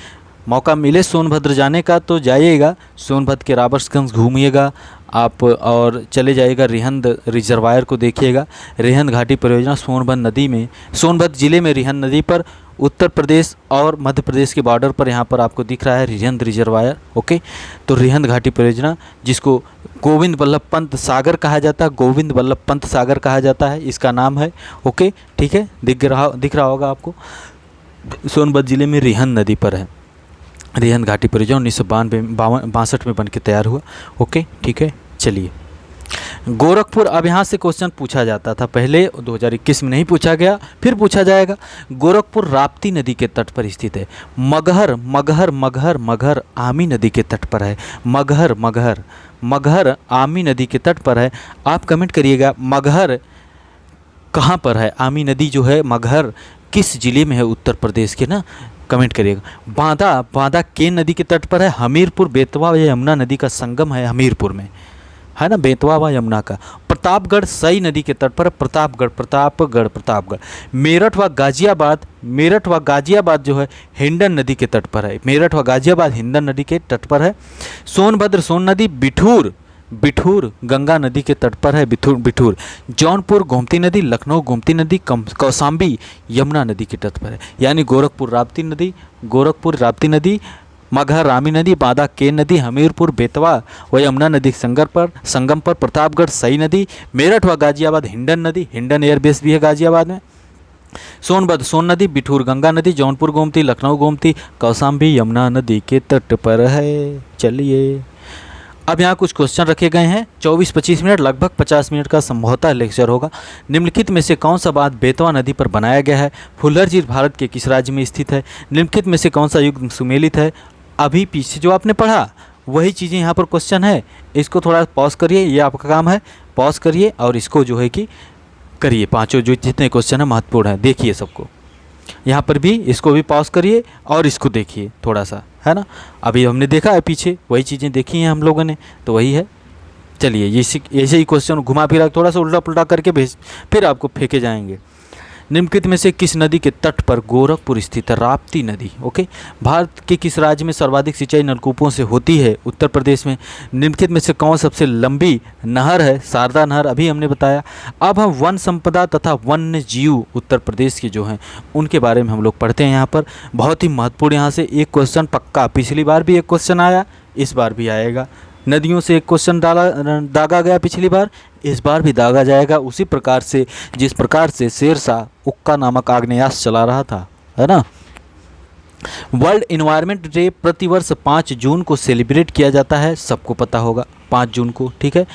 मौका मिले सोनभद्र जाने का तो जाइएगा, सोनभद्र के रॉबर्ट्सगंज घूमिएगा आप और चले जाइएगा रिहंद रिजर्वायर को देखिएगा। रिहंद घाटी परियोजना सोनभद्र जिले में रिहंद नदी पर उत्तर प्रदेश और मध्य प्रदेश के बॉर्डर पर यहाँ पर आपको दिख रहा है रिहंद रिजर्वायर। ओके। तो रिहंद घाटी परियोजना जिसको गोविंद बल्लभ पंत सागर कहा जाता है, गोविंद बल्लभ पंत सागर कहा जाता है, इसका नाम है। ओके। ठीक है। दिख रहा होगा आपको, सोनभद्र जिले में रिहंद नदी पर है। रिहंद घाटी परियोजना 1962 में बन के तैयार हुआ। ओके। ठीक है। चलिए, गोरखपुर, अब यहाँ से क्वेश्चन पूछा जाता था पहले, 2021 में नहीं पूछा गया, फिर पूछा जाएगा। गोरखपुर राप्ती नदी के तट पर स्थित है। मगहर आमी नदी के तट पर है। मगहर आमी नदी के तट पर है। आप कमेंट करिएगा मगहर कहाँ पर है? आमी नदी जो है मगहर किस जिले में है उत्तर प्रदेश के ना, कमेंट करिएगा। बांदा केन नदी के तट पर है। हमीरपुर बेतवा या यमुना नदी का संगम है हमीरपुर में, है ना, बेतवा व यमुना का। प्रतापगढ़ सई नदी के तट पर है। प्रतापगढ़। मेरठ व गाजियाबाद जो है हिंडन नदी के तट पर है। मेरठ व गाजियाबाद हिंडन नदी के तट पर है। सोनभद्र सोन नदी बिठूर गंगा नदी के तट पर है। बिठूर। जौनपुर गोमती नदी, लखनऊ गोमती नदी, कौसाम्बी यमुना नदी के तट पर है। यानी गोरखपुर राप्ती नदी, मगहर रामी नदी, बांदा केन नदी, हमीरपुर बेतवा व यमुना नदी संगम पर प्रतापगढ़ सई नदी, मेरठ व गाजियाबाद हिंडन नदी, हिंडन एयरबेस भी है गाजियाबाद में। सोनभद्र सोन नदी, बिठूर गंगा नदी, जौनपुर गोमती, लखनऊ गोमती, कौसाम्बी यमुना नदी के तट पर है। चलिए, अब यहाँ कुछ क्वेश्चन रखे गए हैं। 24-25 मिनट, लगभग 50 मिनट का संभवतः लेक्चर होगा। निम्नलिखित में से कौन सा बांध बेतवा नदी पर बनाया गया है? फुल्लर झील भारत के किस राज्य में स्थित है? निम्नलिखित में से कौन सा युग सुमेलित है? अभी पीछे जो आपने पढ़ा वही चीज़ें यहाँ पर क्वेश्चन है। इसको थोड़ा पॉज करिए, ये आपका काम है, पॉज करिए और इसको जो है कि करिए। 5 जो जितने क्वेश्चन है महत्वपूर्ण है, देखिए सबको। यहाँ पर भी इसको भी पॉज करिए और इसको देखिए थोड़ा सा, है ना। अभी हमने देखा है पीछे, वही चीज़ें देखी हैं हम लोगों ने, तो वही है। चलिए ये ऐसे ही क्वेश्चन घुमा फिरा थोड़ा सा उल्टा पुल्टा करके भेज, फिर आपको फेंके जाएंगे। निम्नलिखित में से किस नदी के तट पर गोरखपुर स्थित है? राप्ती नदी। ओके। भारत के किस राज्य में सर्वाधिक सिंचाई नलकूपों से होती है? उत्तर प्रदेश में। निम्नलिखित में से कौन सबसे लंबी नहर है? शारदा नहर, अभी हमने बताया। अब हम वन संपदा तथा वन्य जीव उत्तर प्रदेश के जो हैं उनके बारे में हम लोग पढ़ते हैं। यहाँ पर बहुत ही महत्वपूर्ण, यहाँ से एक क्वेश्चन पक्का, पिछली बार भी एक क्वेश्चन आया, इस बार भी आएगा। नदियों से एक क्वेश्चन दागा गया पिछली बार, इस बार भी दागा जाएगा उसी प्रकार से जिस प्रकार से शेरशाह उक्का नामक आग्नेयास्त्र चला रहा था, है ना। वर्ल्ड इन्वायरमेंट डे प्रतिवर्ष 5 जून को सेलिब्रेट किया जाता है, सबको पता होगा 5 जून को, ठीक है,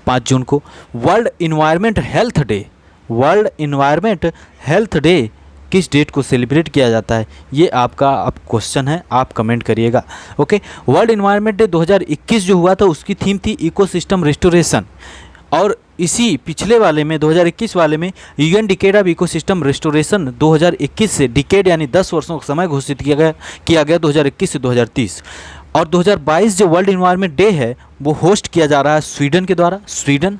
5 जून को। World environment health day, world environment health day किस डेट को सेलिब्रेट किया जाता है? ये आपका अब क्वेश्चन है, आप कमेंट करिएगा। ओके। वर्ल्ड इन्वायरमेंट डे 2021 जो हुआ था उसकी थीम थी इकोसिस्टम रिस्टोरेशन, और इसी पिछले वाले में 2021 वाले में UN decade of ecosystem restoration 2021 से, डिकेड यानी 10 वर्षों का समय घोषित किया गया 2021 से 2030। और 2022 जो वर्ल्ड इन्वायरमेंट डे है वो होस्ट किया जा रहा है स्वीडन के द्वारा। स्वीडन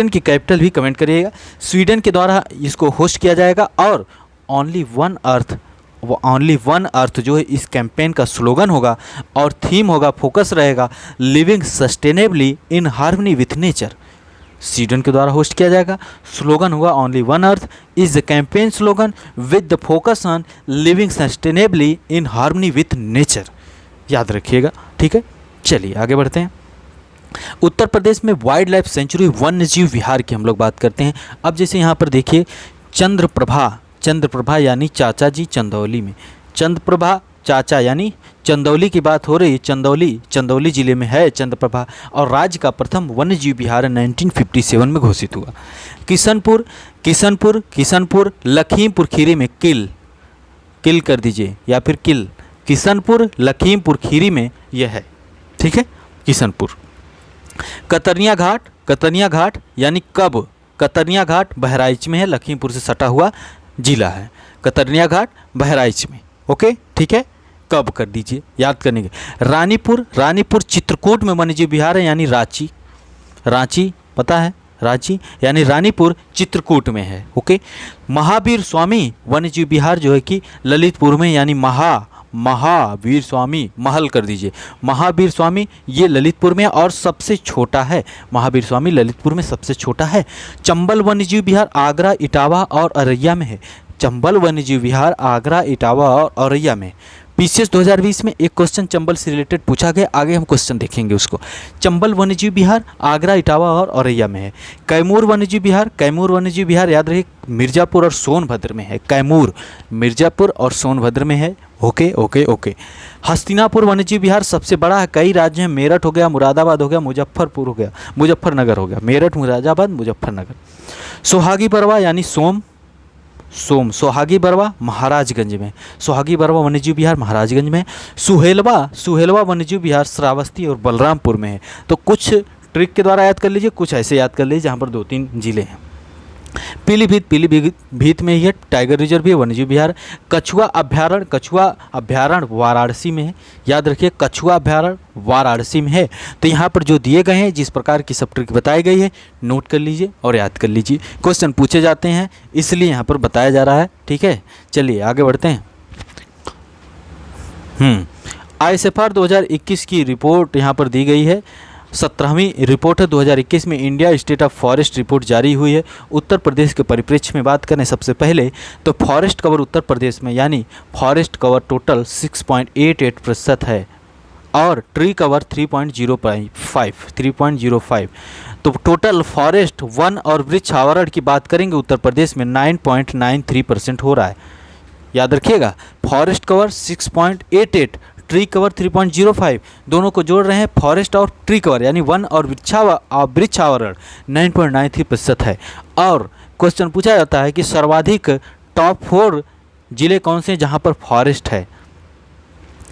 की कैपिटल भी कमेंट करिएगा। स्वीडन के द्वारा इसको होस्ट किया जाएगा। और ओनली वन अर्थ जो है इस कैंपेन का स्लोगन होगा और थीम होगा, फोकस रहेगा living sustainably in harmony with nature. Sweden के द्वारा होस्ट किया जाएगा। स्लोगन होगा only one earth is the campaign slogan with the focus on living sustainably in harmony with nature, याद रखिएगा, ठीक है। चलिए आगे बढ़ते हैं। उत्तर प्रदेश में वाइल्ड लाइफ सेंचुरी वन्य जीव विहार की हम लोग बात करते हैं। अब जैसे यहाँ पर देखिए चंद्रप्रभा यानी चाचा जी चंदौली में, चंद्रप्रभा चाचा यानी चंदौली की बात हो रही है। चंदौली जिले में है चंद्रप्रभा, और राज्य का प्रथम वन्य जीव विहार 1957 में घोषित हुआ। किशनपुर लखीमपुर खीरी में, किल कर दीजिए या फिर किशनपुर लखीमपुर खीरी में यह है, ठीक है, किशनपुर। कतरनिया घाट यानी कब? कतरनिया घाट बहराइच में है, लखीमपुर से सटा हुआ जिला है। कतरनिया घाट बहराइच में, ओके, ठीक है, कब कर दीजिए, याद करने के। रानीपुर चित्रकूट में वन्यजीव विहार है, यानी रांची पता है, रांची यानी रानीपुर चित्रकूट में है, ओके। महावीर स्वामी वन्यजीव विहार जो है कि ललितपुर में, यानी महावीर स्वामी, महल कर दीजिए, महावीर स्वामी ये ललितपुर में और सबसे छोटा है। महावीर स्वामी ललितपुर में सबसे छोटा है। चंबल वन्यजीव विहार आगरा, इटावा और औरैया में है। चंबल वन्यजीव विहार आगरा, इटावा और औरैया में। पीसीएस 2020 में एक क्वेश्चन चंबल से रिलेटेड पूछा गया, आगे हम क्वेश्चन देखेंगे उसको। चंबल वन्यजीव विहार आगरा, इटावा और औरैया में है। कैमूर वन्यजीव विहार याद रखिए मिर्ज़ापुर और सोनभद्र में है। कैमूर मिर्ज़ापुर और सोनभद्र में है, ओके। हस्तिनापुर वन्यजीव विहार सबसे बड़ा है, कई राज्य हैं, मेरठ हो गया, मुरादाबाद हो गया, मुजफ्फरनगर हो गया, मेरठ, मुरादाबाद, मुजफ्फरनगर। सोहागी बरवा यानी सोहागी बरवा महाराजगंज में, सोहागी बरवा वन्यजीव विहार महाराजगंज में। सुहेलवा वन्यजीव विहार श्रावस्ती और बलरामपुर में है। तो कुछ ट्रिक के द्वारा याद कर लीजिए, कुछ ऐसे याद कर लीजिए जहाँ पर 2-3 जिले हैं। पीलीभीत में ही है, टाइगर रिजर्व भी है, वन्यजीव विहार। कछुआ अभ्यारण्य वाराणसी में है, याद रखिए कछुआ अभ्यारण्य वाराणसी में है। तो यहाँ पर जो दिए गए हैं, जिस प्रकार की सब ट्रिक बताई गई है, नोट कर लीजिए और याद कर लीजिए। क्वेश्चन पूछे जाते हैं इसलिए यहाँ पर बताया जा रहा है, ठीक है। चलिए आगे बढ़ते हैं। ICFR 2021 की रिपोर्ट यहाँ पर दी गई है, 17वीं रिपोर्ट है 2021 में। India state of forest report जारी हुई है। उत्तर प्रदेश के परिप्रेक्ष्य में बात करें सबसे पहले तो फॉरेस्ट कवर उत्तर प्रदेश में, यानी फॉरेस्ट कवर टोटल 6.88% है और ट्री कवर 3.05। तो टोटल फॉरेस्ट वन और वृक्ष आवरण की बात करेंगे उत्तर प्रदेश में 9.93% हो रहा है, याद रखिएगा। फॉरेस्ट कवर 6.88, ट्री कवर 3.05, दोनों को जोड़ रहे हैं, फॉरेस्ट और ट्री कवर यानी वन और वृक्ष आवरण 9.93% है। और क्वेश्चन पूछा जाता है कि सर्वाधिक टॉप 4 जिले कौन से हैं जहां पर फॉरेस्ट है?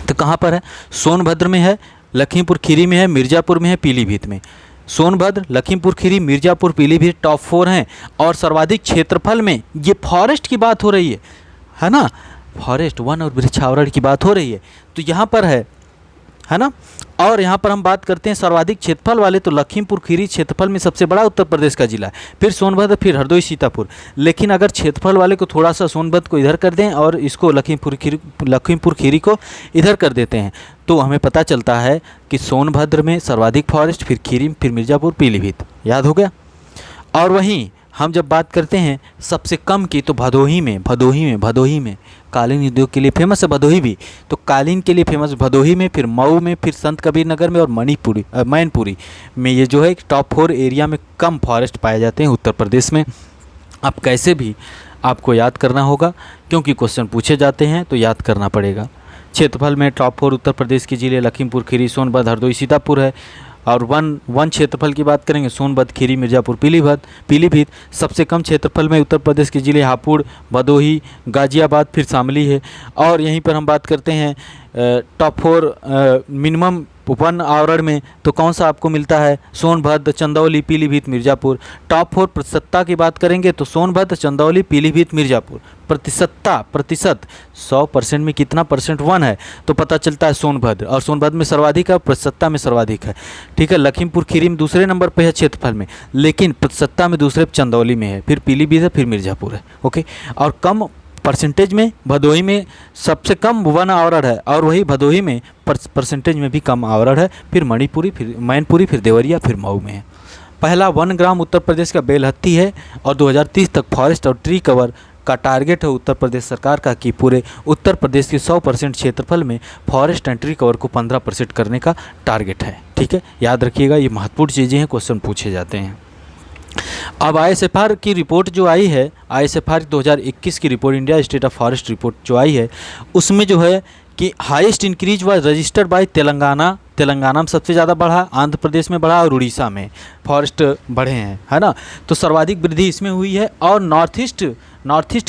तो कहां पर है? सोनभद्र में है, लखीमपुर खीरी में है, मिर्ज़ापुर में है, पीलीभीत में। सोनभद्र, लखीमपुर खीरी, मिर्ज़ापुर, पीलीभीत टॉप 4 हैं। और सर्वाधिक क्षेत्रफल में ये फॉरेस्ट की बात हो रही है ना, फॉरेस्ट वन और वृक्षावरण की बात हो रही है, तो यहाँ पर है ना। और यहाँ पर हम बात करते हैं सर्वाधिक क्षेत्रफल वाले, तो लखीमपुर खीरी क्षेत्रफल में सबसे बड़ा उत्तर प्रदेश का जिला है, फिर सोनभद्र, फिर हरदोई, सीतापुर। लेकिन अगर क्षेत्रफल वाले को थोड़ा सा सोनभद्र को इधर कर दें और इसको लखीमपुर खीरी को इधर कर देते हैं, तो हमें पता चलता है कि सोनभद्र में सर्वाधिक फॉरेस्ट, फिर खीरी, फिर मिर्ज़ापुर, पीलीभीत। याद हो गया। और वहीं हम जब बात करते हैं सबसे कम की, तो भदोही में कालीन उद्योग के लिए फेमस है भदोही भी, तो कालीन के लिए फेमस भदोही में, फिर मऊ में, फिर संत कबीर नगर में और मैनपुरी में ये जो है टॉप 4 एरिया में कम फॉरेस्ट पाए जाते हैं उत्तर प्रदेश में। अब कैसे भी आपको याद करना होगा, क्योंकि क्वेश्चन पूछे जाते हैं तो याद करना पड़ेगा। क्षेत्रफल में टॉप 4 उत्तर प्रदेश के जिले लखीमपुर खीरी, सोनभद्र, हरदोई, सीतापुर है। और वन क्षेत्रफल की बात करेंगे, सोनभद्र, खीरी, मिर्ज़ापुर, पीलीभीत। सबसे कम क्षेत्रफल में उत्तर प्रदेश के जिले हापुड़, भदोही, गाजियाबाद, फिर शामली है। और यहीं पर हम बात करते हैं टॉप 4 मिनिमम वन आवरण में, तो कौन सा आपको मिलता है, सोनभद्र, चंदौली, पीलीभीत, मिर्ज़ापुर। टॉप 4 प्रतिशतता की बात करेंगे तो सोनभद्र, चंदौली, पीलीभीत, मिर्ज़ापुर। प्रतिशत 100% में कितना परसेंट वन है, तो पता चलता है सोनभद्र, और सोनभद्र में सर्वाधिक है, प्रतिशतता में सर्वाधिक है। ठीक है, लखीमपुर खीरी में दूसरे नंबर पर है क्षेत्रफल में, लेकिन प्रतिशतता में दूसरे चंदौली में है, फिर पीलीभीत है, फिर मिर्ज़ापुर है। ओके, और कम परसेंटेज में भदोही में सबसे कम वन आवरण है, और वही भदोही में परसेंटेज में भी कम आवरण है, फिर मणिपुरी, फिर मैनपुरी, फिर देवरिया, फिर मऊ में है। पहला वन ग्राम उत्तर प्रदेश का बेलहत्ती है, और 2030 तक फॉरेस्ट और ट्री कवर का टारगेट है उत्तर प्रदेश सरकार का कि पूरे उत्तर प्रदेश के 100% क्षेत्रफल में फॉरेस्ट एंड ट्री कवर को 15% करने का टारगेट है। ठीक है, याद रखिएगा, ये महत्वपूर्ण चीज़ें हैं, क्वेश्चन पूछे जाते हैं। अब ISFR की रिपोर्ट जो आई है, ISFR 2021 की report, India state of forest report जो आई है, उसमें जो है कि highest increase was registered bye Telangana में सबसे ज़्यादा बढ़ा, आंध्र प्रदेश में बढ़ा और उड़ीसा में फॉरेस्ट बढ़े हैं, है ना। तो सर्वाधिक वृद्धि इसमें हुई है। और नॉर्थ ईस्ट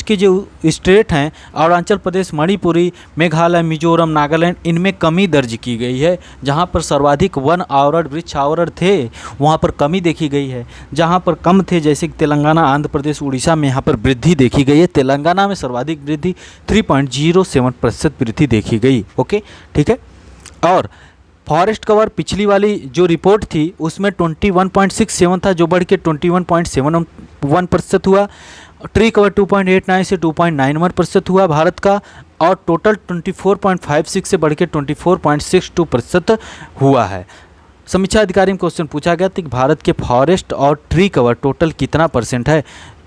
के जो स्टेट हैं, अरुणाचल प्रदेश, मणिपुरी, मेघालय, मिजोरम, नागालैंड, इनमें कमी दर्ज की गई है। जहां पर सर्वाधिक वन आवरण, वृक्ष आवरण थे, वहां पर कमी देखी गई है। जहां पर कम थे, जैसे कि तेलंगाना, आंध्र प्रदेश, उड़ीसा में, यहाँ पर वृद्धि देखी गई है। तेलंगाना में सर्वाधिक वृद्धि 3.07% वृद्धि देखी गई। ओके, ठीक है। और फॉरेस्ट कवर पिछली वाली जो रिपोर्ट थी उसमें 21.67 था, जो बढ़ के 21.71% हुआ। ट्री कवर 2.89 से 2.91% हुआ भारत का, और टोटल 24.56 से बढ़ के 24.62% हुआ है। समीक्षा अधिकारी में क्वेश्चन पूछा गया था कि भारत के फॉरेस्ट और ट्री कवर टोटल कितना परसेंट है,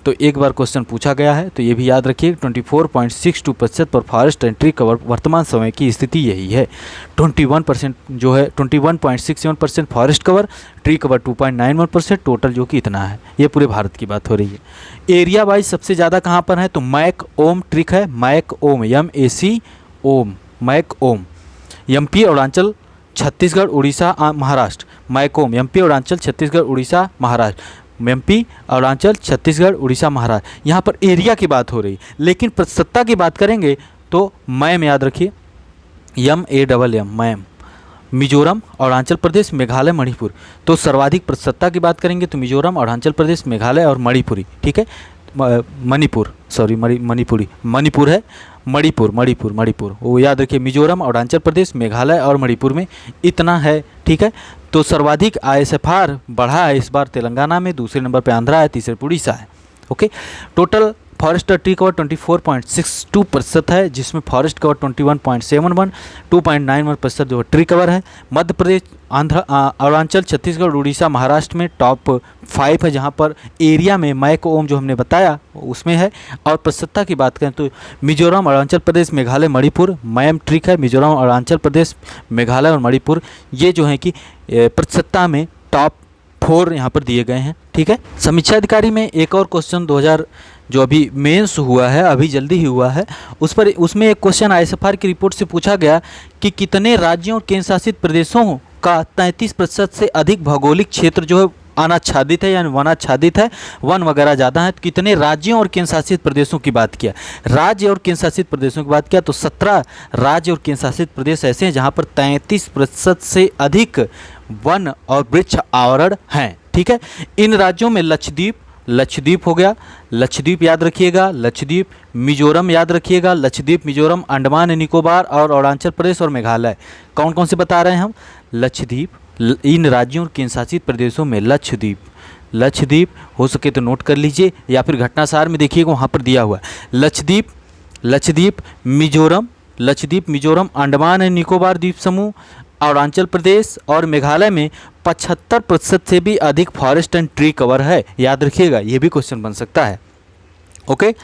तो एक बार क्वेश्चन पूछा गया है, तो ये भी याद रखिए 24.62% पर फॉरेस्ट एंड ट्री कवर वर्तमान समय की स्थिति यही है। 21% जो है 21.67% forest cover, tree cover 2.91%, total जो कि इतना है। ये पूरे भारत की बात हो रही है। एरिया वाइज सबसे ज़्यादा कहाँ पर है, तो मैक ओम ट्रिक है, मैक ओम, MAC ओम, मैक ओम। MP, अरुणाचल, छत्तीसगढ़, उड़ीसा, महाराष्ट्र। मैकोम MP, अरुणाचल, छत्तीसगढ़, उड़ीसा, महाराष्ट्र। MP, अरुणाचल, छत्तीसगढ़, उड़ीसा, महाराष्ट्र। यहाँ पर एरिया की बात हो रही, लेकिन प्रतिशतता की बात करेंगे तो मैम याद रखिए, MAMM, मैम। मिजोरम, अरुणाचल प्रदेश, मेघालय, मणिपुर। तो सर्वाधिक प्रतिशतता की बात करेंगे तो मिजोरम, अरुणाचल प्रदेश, मेघालय और मणिपुरी। ठीक है, मणिपुर है, मणिपुर वो याद रखिए। मिजोरम, अरुणाचल प्रदेश, मेघालय और मणिपुर में इतना है। ठीक है, तो सर्वाधिक ISFR बढ़ा है इस बार तेलंगाना में, दूसरे नंबर पे आंध्रा है, तीसरे पे उड़ीसा है। Okay, total forest tree cover 24.62% है, जिसमें फॉरेस्ट कवर 21.71, 2.91% जो ट्री कवर है। मध्य प्रदेश, अरुणाचल, छत्तीसगढ़, उड़ीसा, महाराष्ट्र में टॉप 5 है, जहां पर एरिया में मैक ओम जो हमने बताया उसमें है। और प्रतिशतता की बात करें तो मिजोरम, अरुणाचल प्रदेश, मेघालय, मणिपुर, मैम ट्रिक है, मिजोरम, अरुणाचल प्रदेश, मेघालय और मणिपुर, ये जो है कि प्रतिशतता में टॉप 4 यहाँ पर दिए गए हैं। ठीक है, समीक्षा अधिकारी में एक और क्वेश्चन 2000 जो अभी मेंस हुआ है, अभी जल्दी ही हुआ है, उसमें एक क्वेश्चन ISFR की रिपोर्ट से पूछा गया कि कितने राज्यों और केंद्र शासित प्रदेशों का 33% से अधिक भौगोलिक क्षेत्र जो है अनाच्छादित है यानी वनाच्छादित है, वन वगैरह ज़्यादा है। कितने राज्यों और केंद्र शासित प्रदेशों की बात किया, राज्य और केंद्र शासित प्रदेशों की बात किया तो 17 राज्य और केंद्र शासित प्रदेश ऐसे हैं जहाँ पर 33% से अधिक वन और वृक्ष आवरण हैं। ठीक है, इन राज्यों में लक्षद्वीप हो गया, लक्षद्वीप याद रखिएगा, लक्षद्वीप, मिजोरम याद रखिएगा, लक्षद्वीप, मिजोरम, अंडमान एंड निकोबार और अरुणाचल प्रदेश और मेघालय। कौन कौन से बता रहे हैं हम? लक्षद्वीप, इन राज्यों और केंद्र शासित प्रदेशों में लक्षद्वीप हो सके तो नोट कर लीजिए या फिर घटनासार में देखिएगा वहाँ पर दिया हुआ है। लक्षद्वीप, मिजोरम, अंडमान एंड निकोबार द्वीप समूह, अरुणाचल प्रदेश और मेघालय में 75% से भी अधिक फॉरेस्ट एंड ट्री कवर है। याद रखिएगा, ये भी क्वेश्चन बन सकता है। ओके,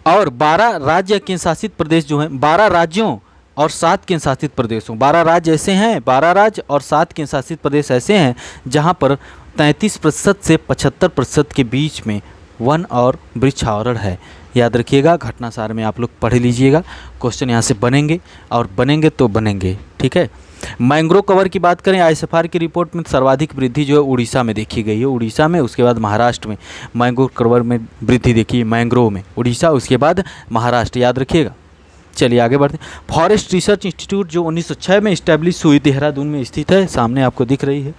और 12 राज्य केंद्र शासित प्रदेश जो हैं, 12 राज्यों और 7 केंद्र शासित प्रदेशों, 12 राज्य ऐसे हैं, 12 राज्य और 7 केंद्र शासित प्रदेश ऐसे हैं जहां पर 33% से 75% के बीच में वन और वृक्ष आवरण है। याद रखिएगा, घटनासार में आप लोग पढ़ लीजिएगा, क्वेश्चन यहाँ से बनेंगे और बनेंगे तो बनेंगे। ठीक है, मैंग्रोव कवर की बात करें, आईएसएफआर की रिपोर्ट में सर्वाधिक वृद्धि जो है उड़ीसा में देखी गई है, उड़ीसा में, उसके बाद महाराष्ट्र में मैंग्रोव कवर में वृद्धि देखी है, मैंग्रोव में उड़ीसा, उसके बाद महाराष्ट्र। याद रखिएगा। चलिए आगे बढ़ते हैं। फॉरेस्ट रिसर्च इंस्टीट्यूट जो 1906 में इस्टेब्लिश हुई, देहरादून में स्थित है, सामने आपको दिख रही है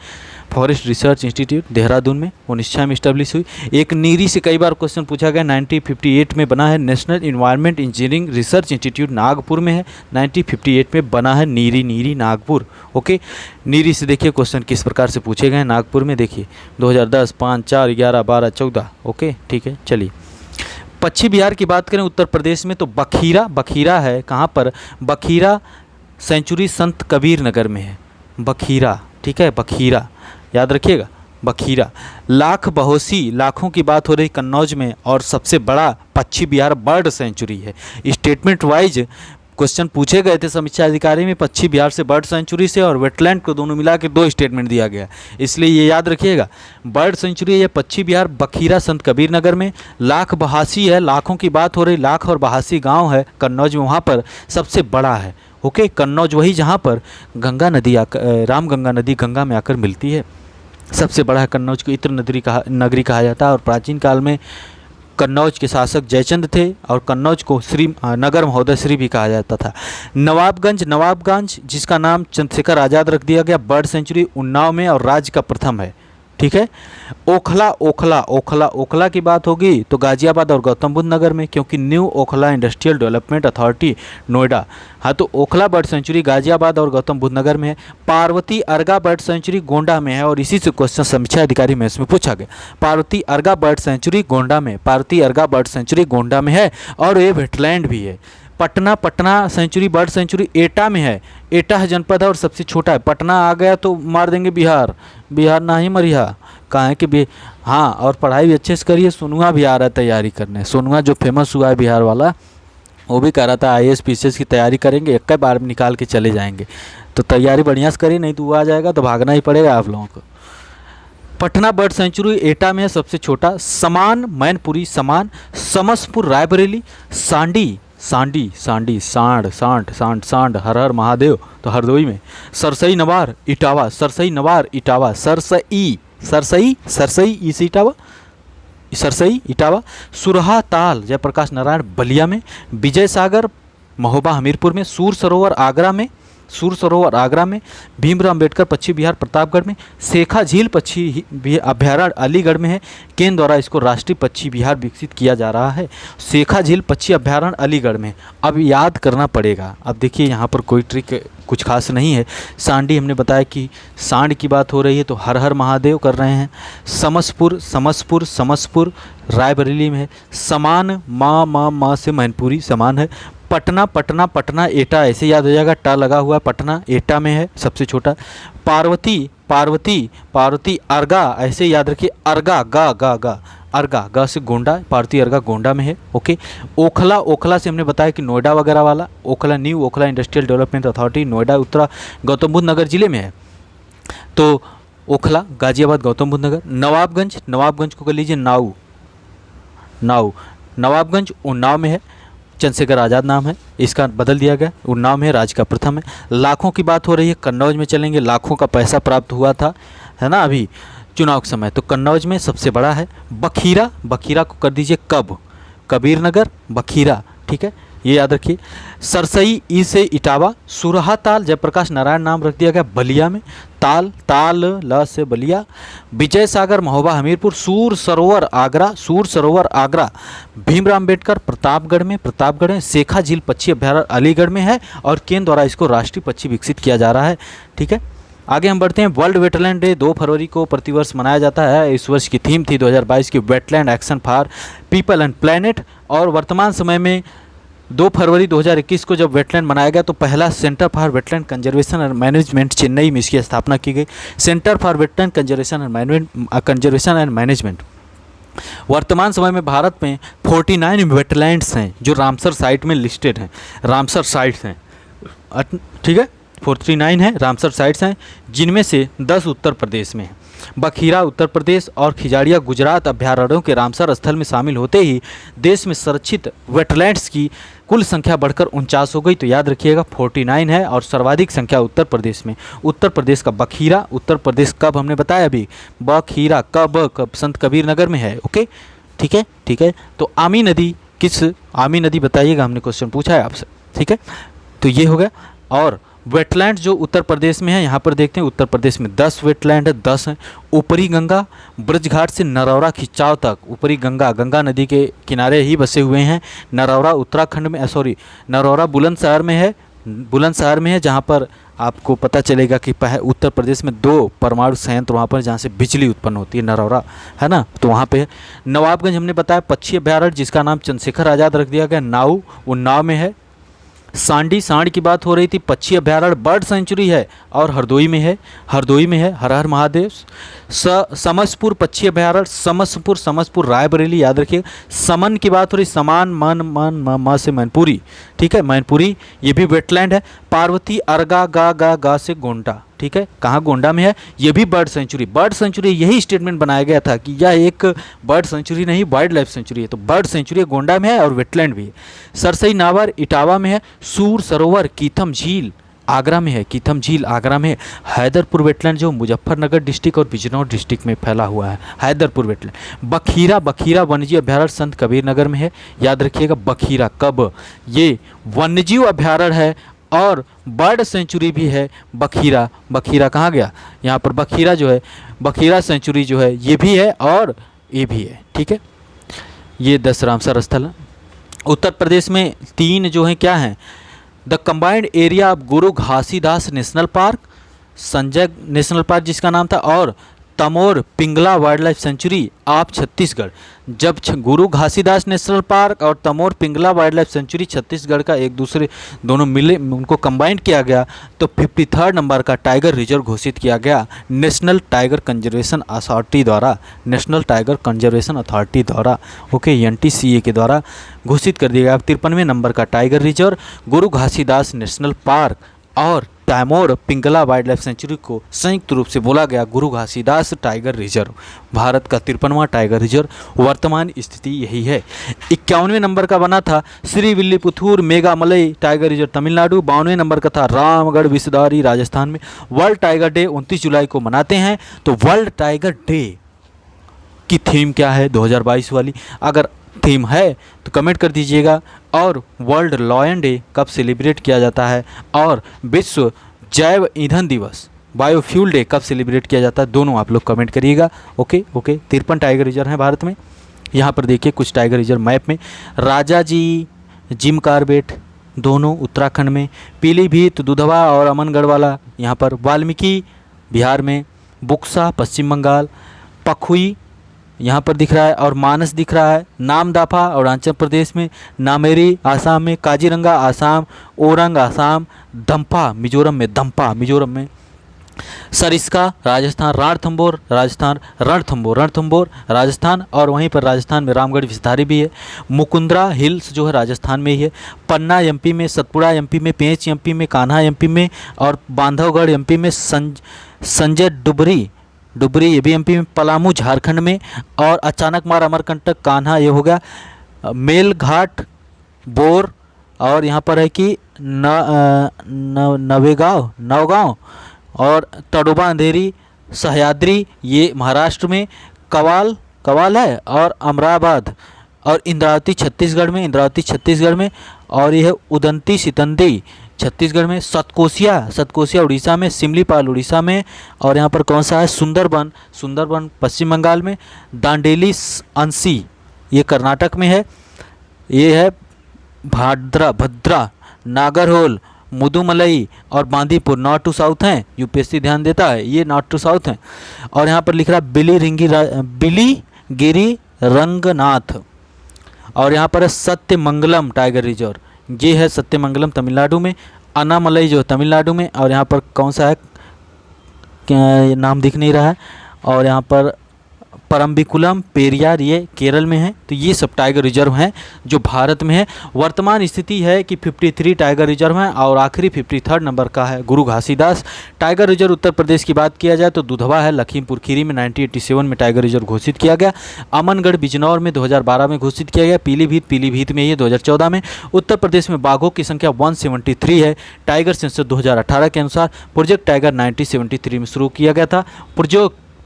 फॉरेस्ट रिसर्च इंस्टीट्यूट, देहरादून में 1906 में इस्टेब्लिश हुई। एक नीरी से कई बार क्वेश्चन पूछा गया, 1958 में बना है national environment engineering research institute, Nagpur में है, 1958 में बना है, नीरी नागपुर। ओके, नीरी से देखिए क्वेश्चन किस प्रकार से पूछे गए हैं नागपुर में, देखिए 2010, 5, 4, 11, 12, 14। ओके ठीक है, चलिए पश्चिम बिहार की बात करें, उत्तर प्रदेश में तो बखीरा है, कहाँ पर? बखीरा सेंचुरी संत कबीर नगर में है, बखीरा। ठीक है, बखीरा याद रखिएगा, बखीरा। लाख बहोसी, लाखों की बात हो रही कन्नौज में, और सबसे बड़ा पश्चिम बिहार बर्ड सेंचुरी है। स्टेटमेंट वाइज क्वेश्चन पूछे गए थे समीक्षा अधिकारी में, पश्चिम बिहार से बर्ड सेंचुरी से और वेटलैंड को दोनों मिला के 2 स्टेटमेंट दिया गया, इसलिए ये याद रखिएगा। बर्ड सेंचुरी है पश्चिम बिहार, बखीरा संत कबीर नगर में। लाख बहासी है, लाखों की बात हो रही, लाख और बहासी गांव है कन्नौज में, वहाँ पर सबसे बड़ा है। ओके, कन्नौज वही जहाँ पर गंगा नदी रामगंगा नदी गंगा में आकर मिलती है, सबसे बड़ा है कन्नौज को। इत्र नगरी कहा जाता है, और प्राचीन काल में कन्नौज के शासक जयचंद थे और कन्नौज को श्री नगर महोदय श्री भी कहा जाता था। नवाबगंज जिसका नाम चंद्रशेखर आज़ाद रख दिया गया, बर्ड सेंचुरी उन्नाव में और राज्य का प्रथम है। ठीक है, ओखला की बात होगी तो गाजियाबाद और गौतम बुद्ध नगर में, क्योंकि new Okhla industrial development authority Noida. हाँ, तो ओखला बर्ड सेंचुरी गाजियाबाद और गौतम बुद्ध नगर में है। पार्वती अर्गा बर्ड सेंचुरी गोंडा में है, और इसी से क्वेश्चन समीक्षा अधिकारी में इसमें पूछा गया। पार्वती अर्गा बर्ड सेंचुरी गोंडा में है, और ये वेटलैंड भी है। पटना सेंचुरी बर्ड सेंचुरी एटा में है, एटा है जनपद है और सबसे छोटा है। पटना आ गया तो मार देंगे बिहार ना ही मरिहा, कहाँ है कि हाँ, और पढ़ाई भी अच्छे से करिए। सोनुआ भी आ रहा है तैयारी करने, सोनुआ जो फेमस हुआ है बिहार वाला, वो भी कह रहा था IAS PCS की तैयारी करेंगे, एक बार में निकाल के चले जाएंगे। तो तैयारी बढ़िया से करिए, नहीं तो वो आ जाएगा तो भागना ही पड़ेगा आप लोगों को। पटना बर्ड सेंचुरी एटा में है, सबसे छोटा। समान मैनपुरी, समान समसपुर रायबरेली, सांड हर हर महादेव तो हरदोई में। सरसई नवार इटावा, सरसई इटावा। सुरहा ताल जयप्रकाश नारायण बलिया में। विजय सागर महोबा हमीरपुर में। सूर सरोवर आगरा में। भीमराव अम्बेडकर पश्चिम बिहार प्रतापगढ़ में। शेखा झील पक्षी अभ्यारण्य अलीगढ़ में है, केंद्र द्वारा इसको राष्ट्रीय पक्षी बिहार विकसित किया जा रहा है। शेखा झील पक्षी अभ्यारण्य अलीगढ़ में। अब याद करना पड़ेगा, अब देखिए यहाँ पर कोई ट्रिक कुछ खास नहीं है। सांडी हमने बताया कि सांड की बात हो रही है तो हर हर महादेव कर रहे हैं। समसपुर रायबरेली में है। समान माँ से मैनपुरी समान है। पटना एटा ऐसे याद हो जाएगा, टा लगा हुआ है, पटना एटा में है, सबसे छोटा। पार्वती अर्गा ऐसे याद रखिए, अर्गा गा से गोंडा, पार्वती अर्गा गोंडा में है। ओके, ओखला से हमने बताया कि नोएडा वगैरह वाला, Okhla new Okhla industrial development authority Noida Uttar Gautam Buddh Nagar जिले में है। तो ओखला गाजियाबाद गौतम बुद्ध नगर। नवाबगंज को कर लीजिए नवाबगंज उन्नाव में है, चंद्रशेखर आज़ाद नाम है, इसका बदल दिया गया, उन्नाव में राज्य का प्रथम है। लाखों की बात हो रही है, कन्नौज में चलेंगे, लाखों का पैसा प्राप्त हुआ था, है ना। अभी चुनाव के समय, तो कन्नौज में सबसे बड़ा है। बखीरा, बखीरा को कर दीजिए कब, कबीर नगर, बखीरा, ठीक है, ये याद रखिए। सरसई, ई से इटावा। सुरहा ताल, जयप्रकाश नारायण नाम रख दिया गया बलिया में। ताल, ताल ल से बलिया। विजय सागर, महोबा, हमीरपुर। सूर सरोवर आगरा, सूर सरोवर आगरा। भीमराव अम्बेडकर प्रतापगढ़ में, प्रतापगढ़ में। शेखा झील पक्षी अभ्यारण्य अलीगढ़ में है और केंद्र द्वारा इसको राष्ट्रीय पक्षी विकसित किया जा रहा है, ठीक है। आगे हम बढ़ते हैं। वर्ल्ड वेटलैंड डे 2 फरवरी को प्रतिवर्ष मनाया जाता है। इस वर्ष की थीम थी 2022 की wetland action for people and planet. और वर्तमान समय में 2 फरवरी 2021 को जब वेटलैंड मनाया गया तो पहला centre for wetland conservation and management Chennai में इसकी स्थापना की गई। Centre for wetland conservation and management. वर्तमान समय में भारत में 49 वेटलैंड्स हैं जो रामसर साइट में लिस्टेड हैं, रामसर साइट्स हैं, ठीक है। 49 है रामसर साइट्स हैं, जिनमें से 10 उत्तर प्रदेश में हैं। बखीरा उत्तर प्रदेश और खिजाड़िया गुजरात अभ्यारण्यों के रामसर स्थल में शामिल होते ही देश में संरक्षित वेटलैंड्स की कुल संख्या बढ़कर 49 हो गई। तो याद रखिएगा 49 है और सर्वाधिक संख्या उत्तर प्रदेश में। उत्तर प्रदेश का बखीरा, उत्तर प्रदेश कब हमने बताया अभी, बखीरा कब संत कबीर नगर में है, ओके, ठीक है, ठीक है। तो आमी नदी किस, आमी नदी बताइएगा, हमने क्वेश्चन पूछा है आपसे, ठीक है। तो ये हो गया। और वेटलैंड जो उत्तर प्रदेश में है, यहाँ पर देखते हैं उत्तर प्रदेश में 10 वेटलैंड है, 10 हैं। ऊपरी गंगा, ब्रजघाट से नरौरा खिंचाव तक ऊपरी गंगा, गंगा नदी के किनारे ही बसे हुए हैं। नरौरा उत्तराखंड में, नरौरा बुलंदशहर में है, बुलंदशहर में है, जहाँ पर आपको पता चलेगा कि उत्तर प्रदेश में 2 परमाणु संयंत्र वहाँ पर जहाँ से बिजली उत्पन्न होती है, नरौरा है ना, तो वहाँ पे है। नवाबगंज हमने बताया पक्षी अभ्यारण्य जिसका नाम चंद्रशेखर आज़ाद रख दिया गया, नाऊ, वो नाव में है। सांडी, सांड की बात हो रही थी, पक्षी अभ्यारण्य बर्ड सेंचुरी है और हरदोई में है, हरदोई में है, हर हर महादेव। समसपुर पक्षी अभ्यारण्य, समसपुर रायबरेली, याद रखिए। समन की बात हो रही, समान, मन से मैनपुरी, ठीक है, मैनपुरी, ये भी वेटलैंड है। पार्वती, अर्गा, गा से गोंडा, ठीक है, कहाँ गोंडा में है, ये भी बर्ड सेंचुरी। बर्ड सेंचुरी यही स्टेटमेंट बनाया गया था कि यह एक बर्ड सेंचुरी नहीं वाइल्ड लाइफ सेंचुरी है, तो बर्ड सेंचुरी गोंडा में है और वेटलैंड भी है। सरसई नावर इटावा में है। सूर सरोवर कीथम झील आगरा में है, कीथम झील आगरा में है। हैदरपुर वेटलैंड जो मुजफ्फरनगर डिस्ट्रिक्ट और बिजनौर डिस्ट्रिक्ट में फैला हुआ है, हैदरपुर वेटलैंड। बखीरा वन्यजीव अभ्यारण्य संत कबीर नगर में है, याद रखिएगा। बखीरा कब, ये वन्यजीव अभ्यारण्य है और बर्ड सेंचुरी भी है। बखीरा कहाँ गया, यहाँ पर बखीरा जो है, बखीरा सेंचुरी जो है ये भी है और ये भी है, ठीक है। ये 10 रामसर स्थल है। उत्तर प्रदेश में 3 जो हैं क्या हैं, the combined area of Guru Ghasidas national park, Sanjay national park जिसका नाम था, और Tamor Pingla wildlife sanctuary of Chhattisgarh. जब गुरु घासीदास नेशनल पार्क और Tamor Pingla wildlife sanctuary Chhattisgarh का एक दूसरे दोनों मिले, उनको कंबाइंड किया गया तो 53rd नंबर का टाइगर रिजर्व घोषित किया गया नेशनल टाइगर कंजर्वेशन अथॉरिटी द्वारा, नेशनल टाइगर कंजर्वेशन अथॉरिटी द्वारा, ओके, NTCA के द्वारा घोषित कर दिया गया। 53वें नंबर का tiger reserve, Guru Ghasidas national park और Tamor Pingla wildlife sanctuary को संयुक्त रूप से बोला गया गुरु घासीदास टाइगर रिजर्व, भारत का 53वां टाइगर रिजर्व। वर्तमान स्थिति यही है। 51वें नंबर का बना था श्रीविल्लीपुथूर मेघामलई टाइगर रिजर्व तमिलनाडु। 52वें नंबर का था रामगढ़ विसदारी राजस्थान में। वर्ल्ड टाइगर डे 29 जुलाई को मनाते हैं। तो वर्ल्ड टाइगर डे की थीम क्या है 2022 वाली, अगर थीम है तो कमेंट कर दीजिएगा। और वर्ल्ड लॉयन डे कब सेलिब्रेट किया जाता है, और विश्व जैव ईंधन दिवस बायोफ्यूल डे कब सेलिब्रेट किया जाता है, दोनों आप लोग कमेंट करिएगा। ओके 53 टाइगर रिजर्व हैं भारत में। यहाँ पर देखिए कुछ टाइगर रिजर्व मैप में, राजा जी, जिम कार्बेट दोनों उत्तराखंड में, पीलीभीत, दुधवा और अमनगढ़ वाला यहाँ पर, वाल्मीकि बिहार में, बुक्सा पश्चिम बंगाल, पखुई यहाँ पर दिख रहा है और मानस दिख रहा है, नामदाफा अरुणाचल प्रदेश में, नामेरी आसाम में, काजीरंगा आसाम, ओरंग आसाम, धम्पा मिजोरम में, धम्पा मिजोरम में, सरिस्का राजस्थान, रणथंभौर राजस्थान, रणथंभौर राजस्थान, और वहीं पर राजस्थान में रामगढ़ विस्तारी भी है। मुकुंदरा हिल्स जो है राजस्थान में ही है। पन्ना एमपी में, सतपुड़ा एमपी में, पेंच एमपी में, कान्हा एमपी में, और बांधवगढ़ एमपी में, संजय डुबरी ये भी एमपी में, पलामू झारखंड में, और अचानक मार अमरकंटक कान्हा ये हो गया, मेलघाट बोर, और यहाँ पर है कि नौगांव और तड़ोबा अंधेरी सह्याद्री ये महाराष्ट्र में, कवाल कवाल है, और अमराबाद और इंद्रावती छत्तीसगढ़ में, और यह उदंती सितंदी छत्तीसगढ़ में, सतकोसिया उड़ीसा में, सिमलीपाल उड़ीसा में, और यहाँ पर कौन सा है, सुंदरबन पश्चिम बंगाल में, दांडेली अंसी ये कर्नाटक में है, ये है भद्रा, नागरहोल, मुदुमलई और बांदीपुर नॉर्थ टू साउथ हैं। यूपीएससी ध्यान देता है, ये नॉर्थ टू साउथ हैं। और यहाँ पर लिख रहा है बिलीगिरी रंगनाथ, और यहाँ पर है सत्यमंगलम टाइगर रिजर्व, ये है सत्यमंगलम तमिलनाडु में, अन्नामलई जो तमिलनाडु में, और यहाँ पर कौन सा है, क्या नाम दिख नहीं रहा है, और यहाँ पर परम्बिकुलम पेरियार ये केरल में है। तो ये सब टाइगर रिजर्व हैं जो भारत में है। वर्तमान स्थिति है कि 53 टाइगर रिजर्व हैं और आखिरी 53rd नंबर का है गुरु घासीदास। टाइगर रिजर्व उत्तर प्रदेश की बात किया जाए तो दुधवा है, लखीमपुर खीरी में 1987 में टाइगर रिजर्व घोषित किया गया, अमनगढ़ बिजनौर में 2012 में घोषित किया गया, पीलीभीत में ये 2014 में। उत्तर प्रदेश में बाघों की संख्या 173 है। टाइगर सेंसस 2018 के अनुसार प्रोजेक्ट टाइगर 1973 में शुरू किया गया था।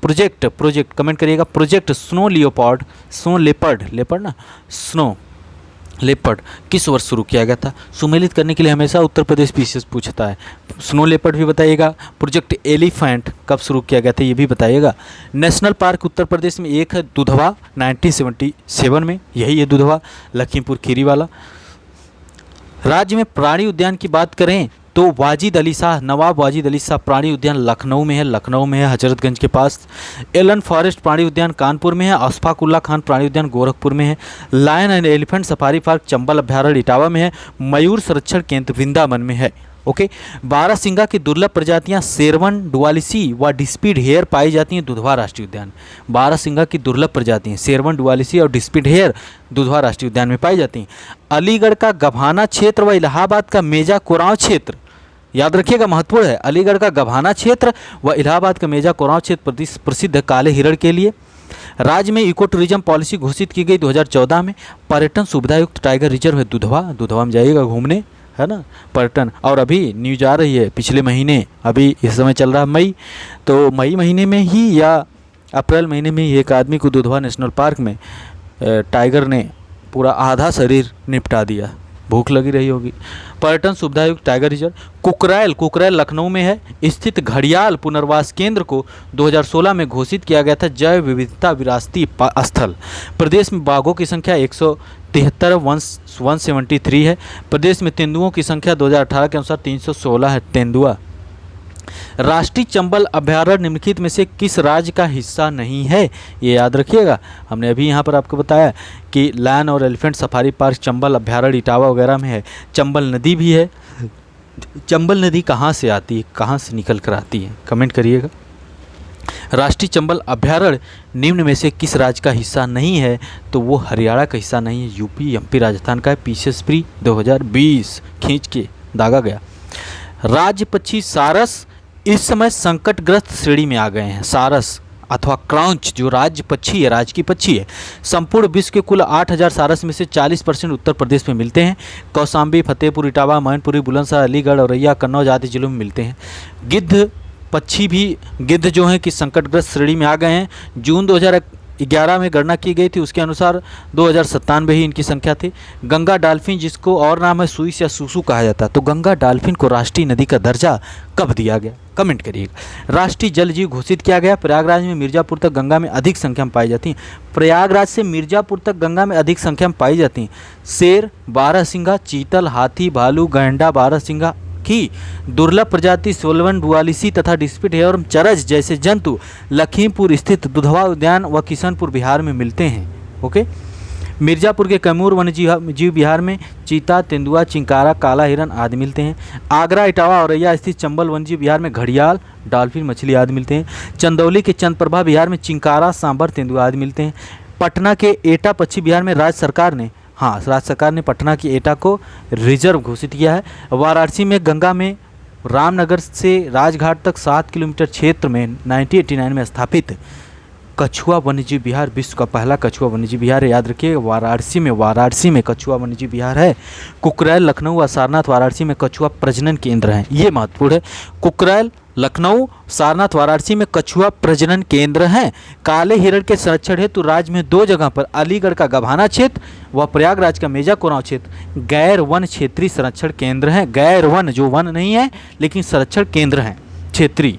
प्रोजेक्ट कमेंट करिएगा, प्रोजेक्ट स्नो लेपर्ड किस वर्ष शुरू किया गया था। सुमेलित करने के लिए हमेशा उत्तर प्रदेश पीसीएस पूछता है। स्नो लेपर्ड भी बताइएगा। प्रोजेक्ट एलिफेंट कब शुरू किया गया था ये भी बताइएगा। नेशनल पार्क उत्तर प्रदेश में एक है दुधवा 1977 में, यही है दुधवा लखीमपुर खीरी वाला। राज्य में प्राणी उद्यान की बात करें तो नवाब वाजिद अली शाह प्राणी उद्यान लखनऊ में है हजरतगंज के पास। एलन फॉरेस्ट प्राणी उद्यान कानपुर में है। अशफाक उल्ला खान प्राणी उद्यान गोरखपुर में है। Lion and elephant safari park Chambal अभ्यारण्य इटावा में है। मयूर संरक्षण केंद्र वृंदावन में है। ओके, बारहसिंगा की दुर्लभ प्रजातियां सेरवन डुआलिसी व डिस्पिड हेयर पाई जाती हैं दुधवा राष्ट्रीय उद्यान। बारहसिंगा की दुर्लभ प्रजातियां सेरवन डुआलिसी और डिस्पिड हेयर दुधवा राष्ट्रीय उद्यान में पाई जाती हैं। अलीगढ़ का गभाना क्षेत्र व इलाहाबाद का मेजा कोरांव क्षेत्र, याद रखिएगा महत्वपूर्ण है। अलीगढ़ का गभाना क्षेत्र व इलाहाबाद का मेजा कोरांव क्षेत्र प्रसिद्ध है काले हिरण के लिए। राज्य में इको टूरिज्म पॉलिसी घोषित की गई 2014 में। पर्यटन सुविधायुक्त टाइगर रिजर्व है दुधवा में जाइएगा घूमने, है ना, पर्यटन। और अभी न्यूज आ रही है पिछले महीने, अभी इस समय चल रहा मई, तो मई महीने में ही या अप्रैल महीने में ही एक आदमी को दुधवा नेशनल पार्क में टाइगर ने पूरा आधा शरीर निपटा दिया, भूख लगी रही होगी। पर्यटन सुविधायुक्त टाइगर रिजर्व कुकरैल लखनऊ में है स्थित घड़ियाल पुनर्वास केंद्र को 2016 में घोषित किया गया था जैव विविधता विरासती स्थल। प्रदेश में बाघों की संख्या 173 है। प्रदेश में तेंदुओं की संख्या 2018 के अनुसार 316 है तेंदुआ। राष्ट्रीय चंबल अभ्यारण्य निम्नलिखित में से किस राज्य का हिस्सा नहीं है, ये याद रखिएगा। हमने अभी यहाँ पर आपको बताया कि लायन और एलिफेंट सफारी पार्क चंबल अभ्यारण्य इटावा वगैरह में है। चंबल नदी भी है। चंबल नदी कहाँ से आती है, कहाँ से निकल कर आती है, कमेंट करिएगा। राष्ट्रीय चंबल अभ्यारण्य निम्न में से किस राज्य का हिस्सा नहीं है, तो वो हरियाणा का हिस्सा नहीं है, यूपी एमपी राजस्थान का है। पीसीएस प्री 2020 खींच के दागा गया। राज्य पक्षी सारस इस समय संकटग्रस्त श्रेणी में आ गए हैं। सारस अथवा क्राउंच जो राज्य पक्षी है, राजकीय पक्षी है, संपूर्ण विश्व के कुल 8000 सारस में से 40% उत्तर प्रदेश में मिलते हैं। कौशाम्बी, फतेहपुर, इटावा, मैनपुरी, बुलंदशहर, अलीगढ़, औरैया, कन्नौज आदि जिलों में मिलते हैं। गिद्ध जो हैं कि संकटग्रस्त श्रेणी में आ गए हैं। जून 2011 में गणना की गई थी, उसके अनुसार 2097 ही इनकी संख्या थी। गंगा डॉल्फिन जिसको और नाम है सुइस या सुसु कहा जाता है, तो गंगा डॉल्फिन को राष्ट्रीय नदी का दर्जा कब दिया गया, कमेंट करिएगा। राष्ट्रीय जल जीव घोषित किया गया। प्रयागराज में मिर्जापुर तक गंगा में अधिक संख्या में पाई जाती हैं। प्रयागराज से मिर्जापुर तक गंगा में अधिक संख्या में पाई जाती हैं शेर, बारहसिंगा, चीतल, हाथी, भालू, गैंडा, बारहसिंगा की दुर्लभ प्रजाति सोलवन डुआलिसी तथा डिस्पिड हेयर और चरज जैसे जंतु लखीमपुर स्थित दुधवा उद्यान व किशनपुर बिहार में मिलते हैं। ओके, मिर्जापुर के कैमूर वन्यजीव विहार में चीता, तेंदुआ, चिंकारा, काला हिरन आदि मिलते हैं। आगरा, इटावा, औरैया स्थित चंबल वन्यजीव विहार में घड़ियाल, डॉल्फिन, मछली आदि मिलते हैं। चंदौली के चंद्रप्रभा विहार में चिंकारा, सांबर, तेंदुआ आदि मिलते हैं। पटना के एटा पक्षी विहार में राज्य सरकार ने पटना की एटा को रिजर्व घोषित किया है। वाराणसी में गंगा में रामनगर से राजघाट तक 7 किलोमीटर क्षेत्र में 1989 में स्थापित कछुआ वन्यजीव विहार विश्व का पहला कछुआ वन्यजीव विहार है। याद रखिए वाराणसी में कछुआ वन्यजीव विहार है। कुकरैल, लखनऊ, सारनाथ, वाराणसी में कछुआ प्रजनन केंद्र हैं, ये महत्वपूर्ण है। कुकरैल लखनऊ, सारनाथ, वाराणसी में कछुआ प्रजनन केंद्र हैं। काले हिरण के संरक्षण हेतु राज्य में 2 जगह पर अलीगढ़ का गभाना क्षेत्र व प्रयागराज का मेजा कोरांव क्षेत्र गैर वन क्षेत्रीय संरक्षण केंद्र हैं। गैर वन, जो वन नहीं है लेकिन संरक्षण केंद्र हैं क्षेत्रीय,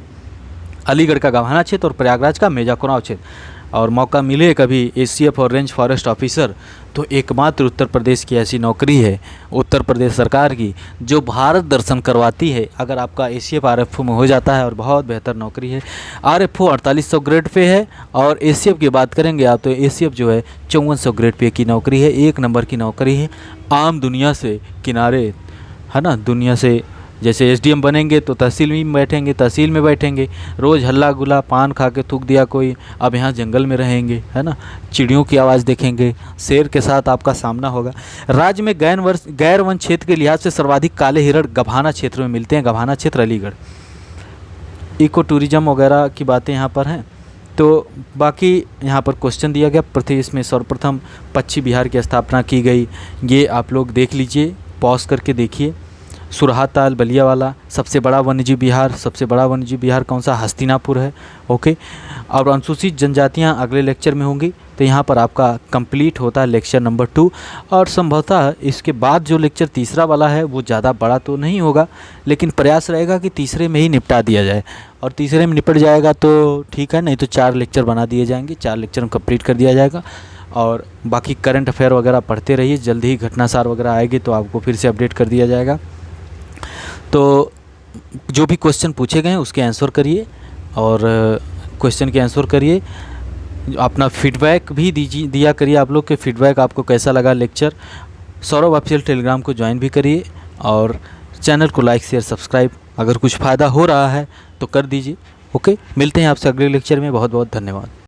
अलीगढ़ का गभाना क्षेत्र और प्रयागराज का मेजा कोरांव क्षेत्र। और मौका मिले कभी एसीएफ और रेंज फॉरेस्ट ऑफिसर, तो एकमात्र उत्तर प्रदेश की ऐसी नौकरी है उत्तर प्रदेश सरकार की जो भारत दर्शन करवाती है। अगर आपका एसीएफ आरएफओ में हो जाता है, और बहुत बेहतर नौकरी है। आरएफओ 4800 ग्रेड पे है, और एसीएफ की बात करेंगे आप तो एसीएफ जो है 5400 ग्रेड पे की नौकरी है। 1 नंबर की नौकरी है, आम दुनिया से किनारे, है ना। दुनिया से जैसे एसडीएम बनेंगे तो तहसील में बैठेंगे, तहसील में बैठेंगे, रोज़ हल्ला गुला पान खा के थूक दिया कोई, अब यहाँ जंगल में रहेंगे, है ना। चिड़ियों की आवाज़ देखेंगे, शेर के साथ आपका सामना होगा। राज्य में गैर वन क्षेत्र के लिहाज से सर्वाधिक काले हिरण गभाना क्षेत्र में मिलते हैं। गभाना क्षेत्र अलीगढ़। इको टूरिज्म वगैरह की बातें यहाँ पर हैं। तो बाकी यहाँ पर क्वेश्चन दिया गया, प्रदेश में सर्वप्रथम पक्षी विहार की स्थापना की गई, ये आप लोग देख लीजिए, पॉज करके देखिए। सुरहाताल बलियावाला। सबसे बड़ा वन्यजीव विहार कौन सा? हस्तिनापुर है। ओके। और अनुसूचित जनजातियां अगले लेक्चर में होंगी, तो यहाँ पर आपका कंप्लीट होता है लेक्चर नंबर 2। और संभवतः इसके बाद जो लेक्चर तीसरा वाला है वो ज़्यादा बड़ा तो नहीं होगा, लेकिन प्रयास रहेगा कि तीसरे में ही निपटा दिया जाए, और तीसरे में निपट जाएगा तो ठीक है, नहीं तो 4 लेक्चर बना दिए जाएंगे, 4 लेक्चर में कंप्लीट कर दिया जाएगा। और बाकी करंट अफेयर वगैरह पढ़ते रहिए, जल्दी ही घटनासार वगैरह आएगी तो आपको फिर से अपडेट कर दिया जाएगा। तो जो भी क्वेश्चन पूछे गए हैं उसके आंसर करिए, और क्वेश्चन के आंसर करिए, अपना फीडबैक भी दिया करिए। आप लोग के फीडबैक आपको कैसा लगा लेक्चर। सौरभ ऑफिशियल टेलीग्राम को ज्वाइन भी करिए, और चैनल को लाइक शेयर सब्सक्राइब, अगर कुछ फ़ायदा हो रहा है तो कर दीजिए। ओके, मिलते हैं आपसे अगले लेक्चर में। बहुत बहुत धन्यवाद।